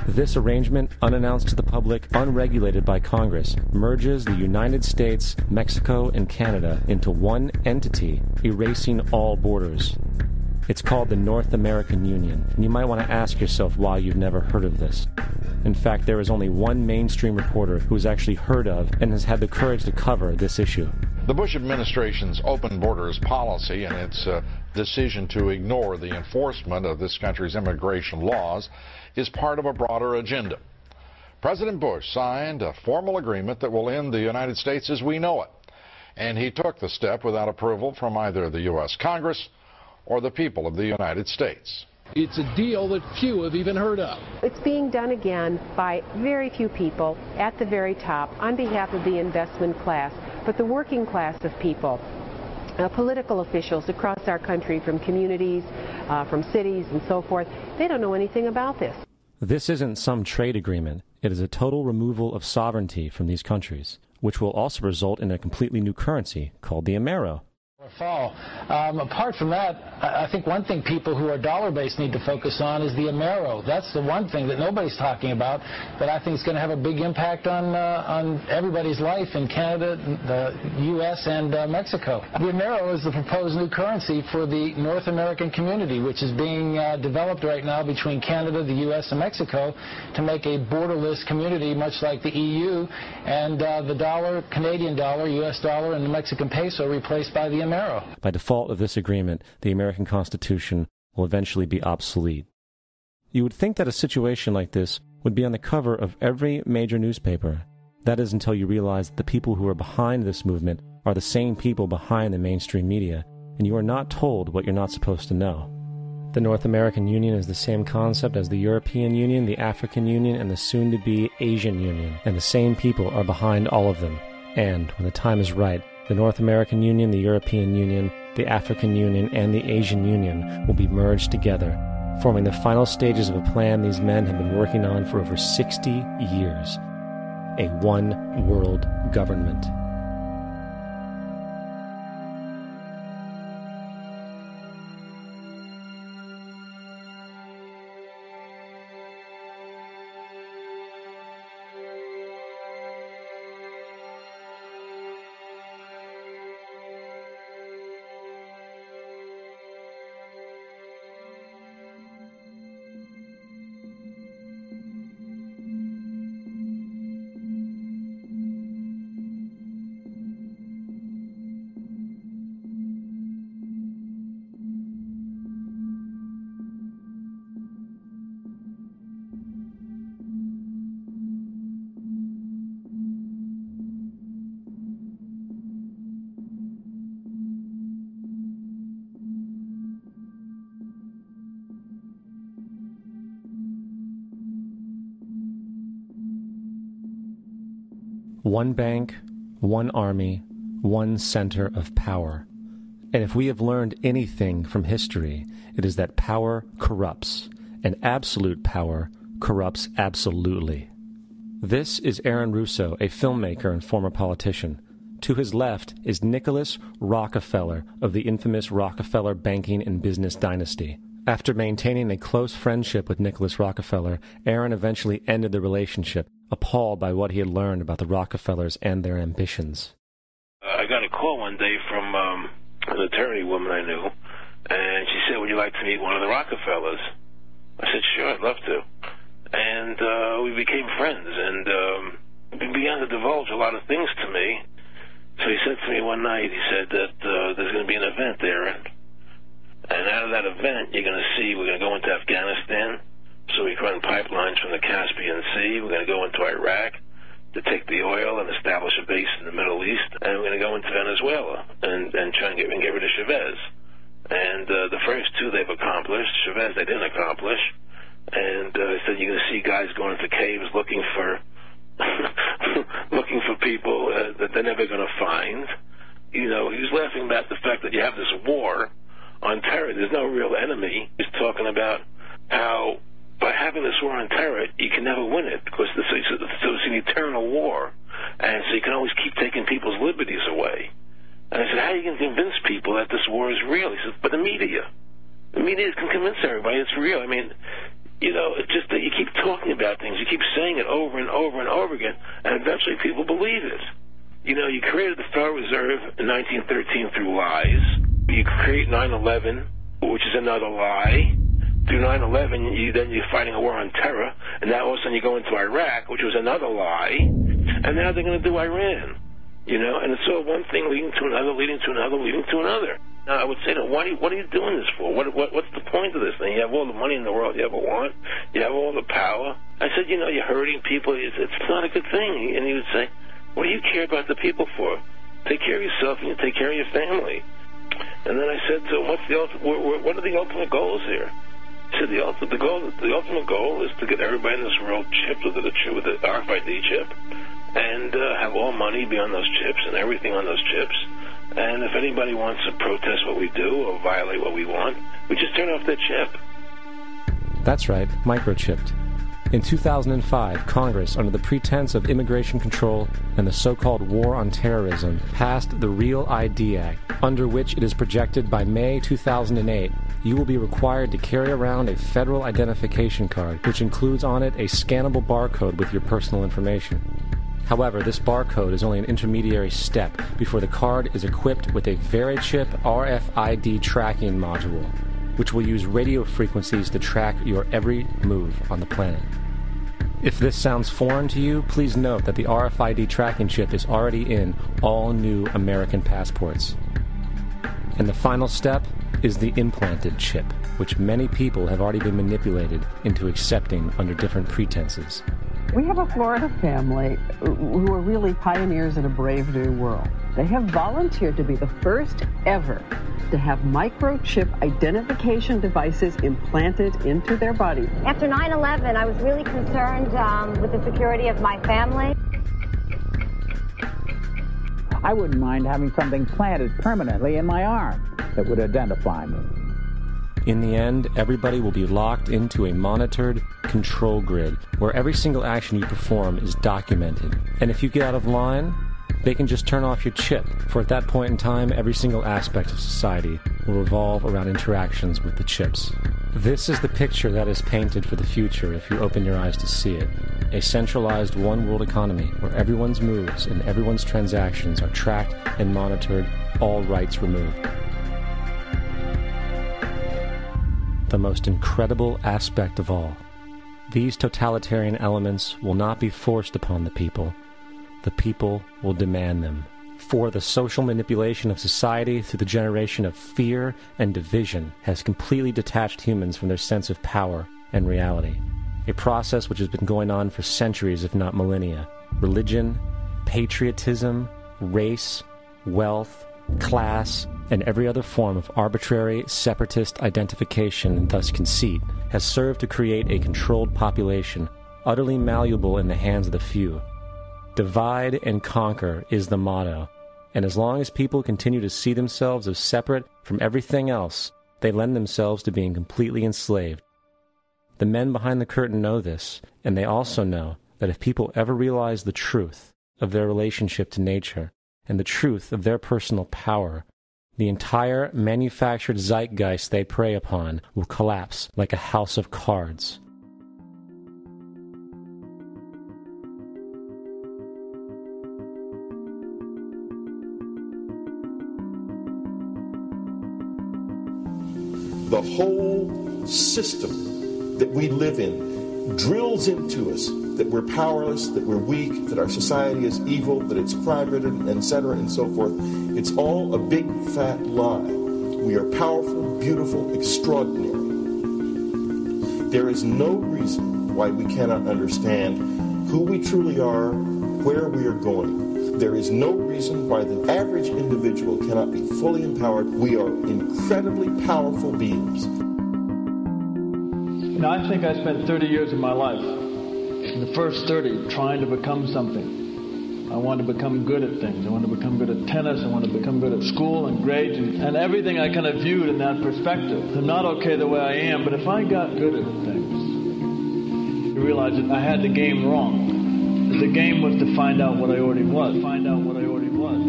This arrangement, unannounced to the public, unregulated by Congress, merges the United States, Mexico, and Canada into one entity, erasing all borders. It's called the North American Union, and you might want to ask yourself why you've never heard of this. In fact, there is only one mainstream reporter who has actually heard of and has had the courage to cover this issue. The Bush administration's open borders policy and its decision to ignore the enforcement of this country's immigration laws is part of a broader agenda. President Bush signed a formal agreement that will end the United States as we know it, and he took the step without approval from either the U.S. Congress or the people of the United States. It's a deal that few have even heard of. It's being done again by very few people at the very top on behalf of the investment class, but the working class of people. Political officials across our country, from communities, from cities and so forth, they don't know anything about this. This isn't some trade agreement. It is a total removal of sovereignty from these countries, which will also result in a completely new currency called the Amero. Fall. Apart from that, I think one thing people who are dollar-based need to focus on is the Amero. That's the one thing that nobody's talking about that I think is going to have a big impact on everybody's life in Canada, the U.S., and Mexico. The Amero is the proposed new currency for the North American community, which is being developed right now between Canada, the U.S., and Mexico to make a borderless community, much like the EU, and the dollar, Canadian dollar, U.S. dollar, and the Mexican peso replaced by the Amero. By default of this agreement, the American Constitution will eventually be obsolete. You would think that a situation like this would be on the cover of every major newspaper. That is until you realize that the people who are behind this movement are the same people behind the mainstream media, and you are not told what you're not supposed to know. The North American Union is the same concept as the European Union, the African Union, and the soon-to-be Asian Union, and the same people are behind all of them. And, when the time is right, the North American Union, the European Union, the African Union, and the Asian Union will be merged together, forming the final stages of a plan these men have been working on for over 60 years. A one-world government. One bank, one army, one center of power. And if we have learned anything from history, it is that power corrupts, and absolute power corrupts absolutely. This is Aaron Russo, a filmmaker and former politician. To his left is Nicholas Rockefeller of the infamous Rockefeller banking and business dynasty. After maintaining a close friendship with Nicholas Rockefeller, Aaron eventually ended the relationship, appalled by what he had learned about the Rockefellers and their ambitions. I got a call one day from an attorney woman I knew, and she said, "Would you like to meet one of the Rockefellers?" I said, "Sure, I'd love to." And we became friends, and he began to divulge a lot of things to me. So he said to me one night, he said that there's going to be an event there, and out of that event, you're going to see we're going to go into Afghanistan, so we can run pipelines from the Caspian Sea. We're going to go into Iraq to take the oil and establish a base in the Middle East, and we're going to go into Venezuela and try and get rid of Chavez. And the first two they've accomplished. Chavez they didn't accomplish. And he said you're going to see guys going into caves looking for people that they're never going to find. You know, he was laughing about the fact that you have this war on terror. There's no real enemy. He's talking about how by having this war on terror, you can never win it because so it's an eternal war, and so you can always keep taking people's liberties away. And I said, how are you going to convince people that this war is real? He said, but the media can convince everybody it's real. I mean, you know, it's just that you keep talking about things, you keep saying it over and over and over again, and eventually people believe it. You know, you created the Federal Reserve in 1913 through lies. You create 9/11, which is another lie. Through 9/11, then you're fighting a war on terror, and now all of a sudden you go into Iraq, which was another lie, and now they're going to do Iran. You know, and it's all one thing leading to another, leading to another, leading to another. Now, I would say to them, what are you doing this for? What's the point of this thing? You have all the money in the world you ever want. You have all the power. I said, you know, you're hurting people. It's not a good thing. And he would say, what do you care about the people for? Take care of yourself and you take care of your family. And then I said to him, what are the ultimate goals here? He said, the ultimate goal is to get everybody in this world chipped with the RFID chip and have all money be on those chips and everything on those chips. And if anybody wants to protest what we do or violate what we want, we just turn off their chip. That's right, microchipped. In 2005, Congress, under the pretense of immigration control and the so-called war on terrorism, passed the Real ID Act, under which it is projected by May 2008, you will be required to carry around a federal identification card, which includes on it a scannable barcode with your personal information. However, this barcode is only an intermediary step before the card is equipped with a Verichip RFID tracking module, which will use radio frequencies to track your every move on the planet. If this sounds foreign to you, please note that the RFID tracking chip is already in all new American passports. And the final step is the implanted chip, which many people have already been manipulated into accepting under different pretenses. We have a Florida family who are really pioneers in a brave new world. They have volunteered to be the first ever to have microchip identification devices implanted into their body. After 9/11, I was really concerned with the security of my family. I wouldn't mind having something planted permanently in my arm that would identify me. In the end, everybody will be locked into a monitored control grid where every single action you perform is documented. And if you get out of line, they can just turn off your chip, for at that point in time, every single aspect of society will revolve around interactions with the chips. This is the picture that is painted for the future if you open your eyes to see it. A centralized one-world economy where everyone's moves and everyone's transactions are tracked and monitored, all rights removed. The most incredible aspect of all. These totalitarian elements will not be forced upon the people. The people will demand them. For the social manipulation of society through the generation of fear and division has completely detached humans from their sense of power and reality. A process which has been going on for centuries, if not millennia. Religion, patriotism, race, wealth, class, and every other form of arbitrary, separatist identification and thus conceit has served to create a controlled population, utterly malleable in the hands of the few. Divide and conquer is the motto, and as long as people continue to see themselves as separate from everything else, they lend themselves to being completely enslaved. The men behind the curtain know this, and they also know that if people ever realize the truth of their relationship to nature and the truth of their personal power, the entire manufactured zeitgeist they prey upon will collapse like a house of cards. The whole system that we live in drills into us that we're powerless, that we're weak, that our society is evil, that it's crime-ridden, etc., and so forth. It's all a big, fat lie. We are powerful, beautiful, extraordinary. There is no reason why we cannot understand who we truly are, where we are going. There is no reason why the average individual cannot be fully empowered. We are incredibly powerful beings. You know, I think I spent 30 years of my life, in the first 30, trying to become something. I wanted to become good at things. I wanted to become good at tennis. I wanted to become good at school and grades and everything I kind of viewed in that perspective. I'm not okay the way I am, but if I got good at things, you realize that I had the game wrong. The game was to find out what I already was. Find out what I already was.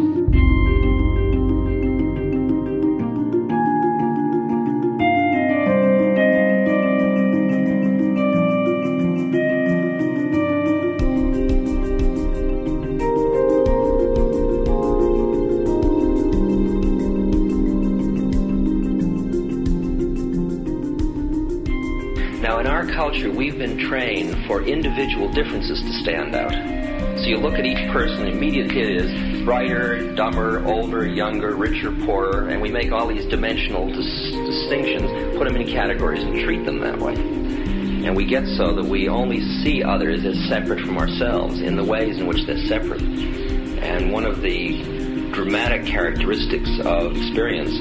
Now, in our culture, we've been trained for individual differences to stand out. So you look at each person, immediately it is brighter, dumber, older, younger, richer, poorer, and we make all these dimensional distinctions, put them in categories and treat them that way. And we get so that we only see others as separate from ourselves in the ways in which they're separate. And one of the dramatic characteristics of experience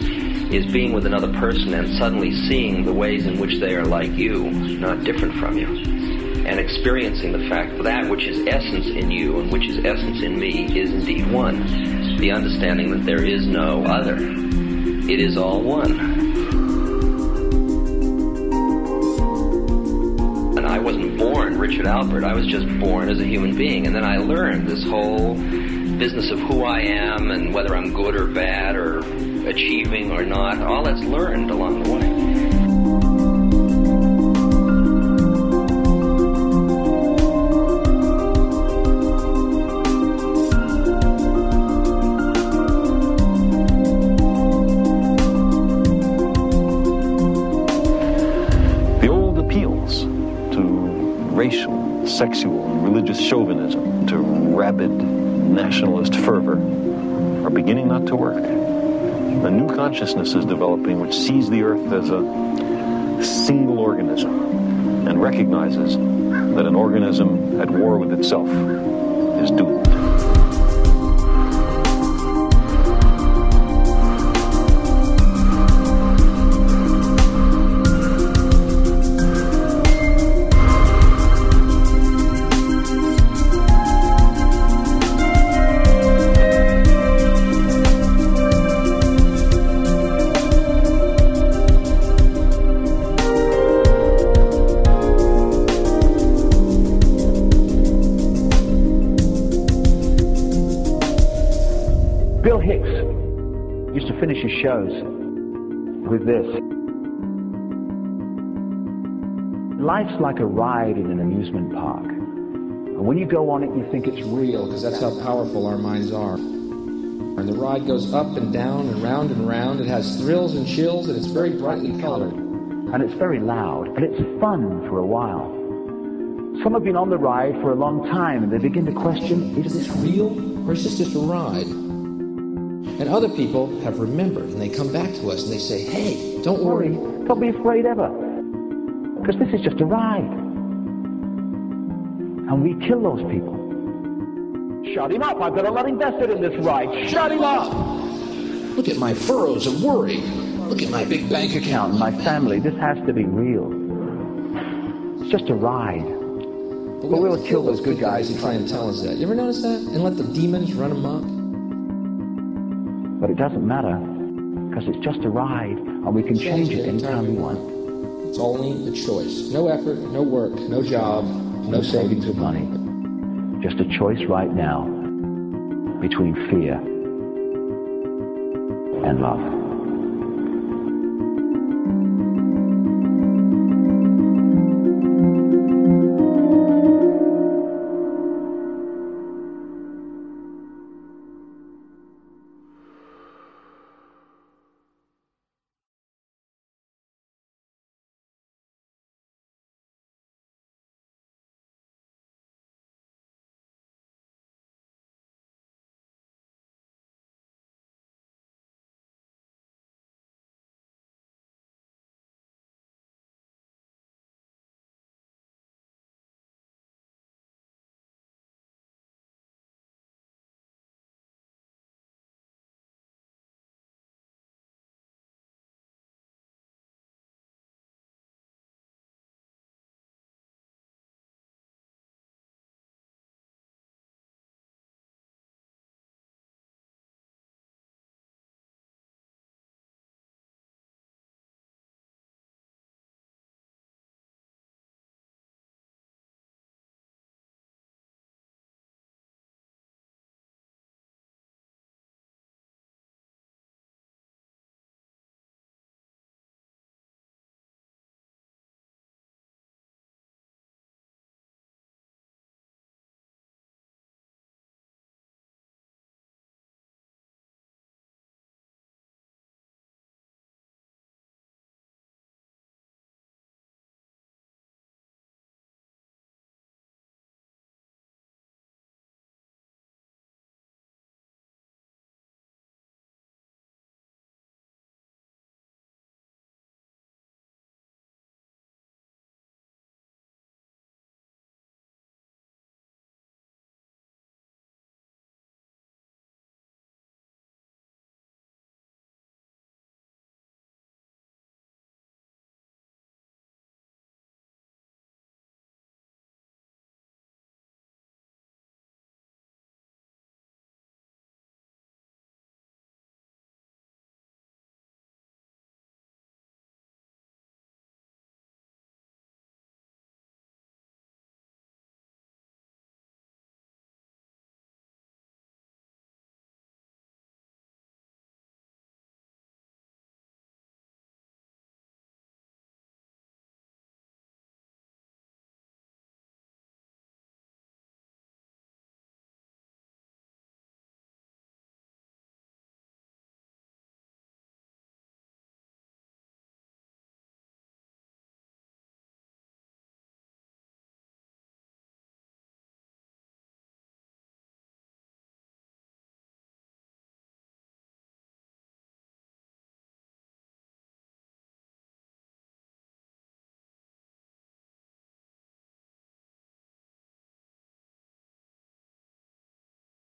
is being with another person and suddenly seeing the ways in which they are like you, not different from you. And experiencing the fact that that which is essence in you and which is essence in me is indeed one. The understanding that there is no other. It is all one. And I wasn't born Richard Albert. I was just born as a human being. And then I learned this whole business of who I am and whether I'm good or bad or achieving or not. All that's learned along the way. Racial, sexual, religious chauvinism, to rabid nationalist fervor are beginning not to work. A new consciousness is developing which sees the earth as a single organism and recognizes that an organism at war with itself is doomed. Shows with this. Life's like a ride in an amusement park. And when you go on it, you think it's real, because that's how powerful our minds are. And the ride goes up and down and round and round. It has thrills and chills, and it's very brightly colored. And it's very loud, and it's fun for a while. Some have been on the ride for a long time, and they begin to question, is this real, or is this just a ride? And other people have remembered, and they come back to us and they say, hey, don't worry. Don't be afraid ever. Because this is just a ride. And we kill those people. Shut him up. I've got a lot invested in this ride. Shut him up. Look at my furrows of worry. Look at my big bank account. My family. This has to be real. It's just a ride. But we will kill those good guys who try and tell us that. You ever notice that? And let the demons run amok? But it doesn't matter, because it's just a ride, and we can change it anytime we want. It's only a choice. No effort, no work, no job, no savings of money. Just a choice right now between fear and love.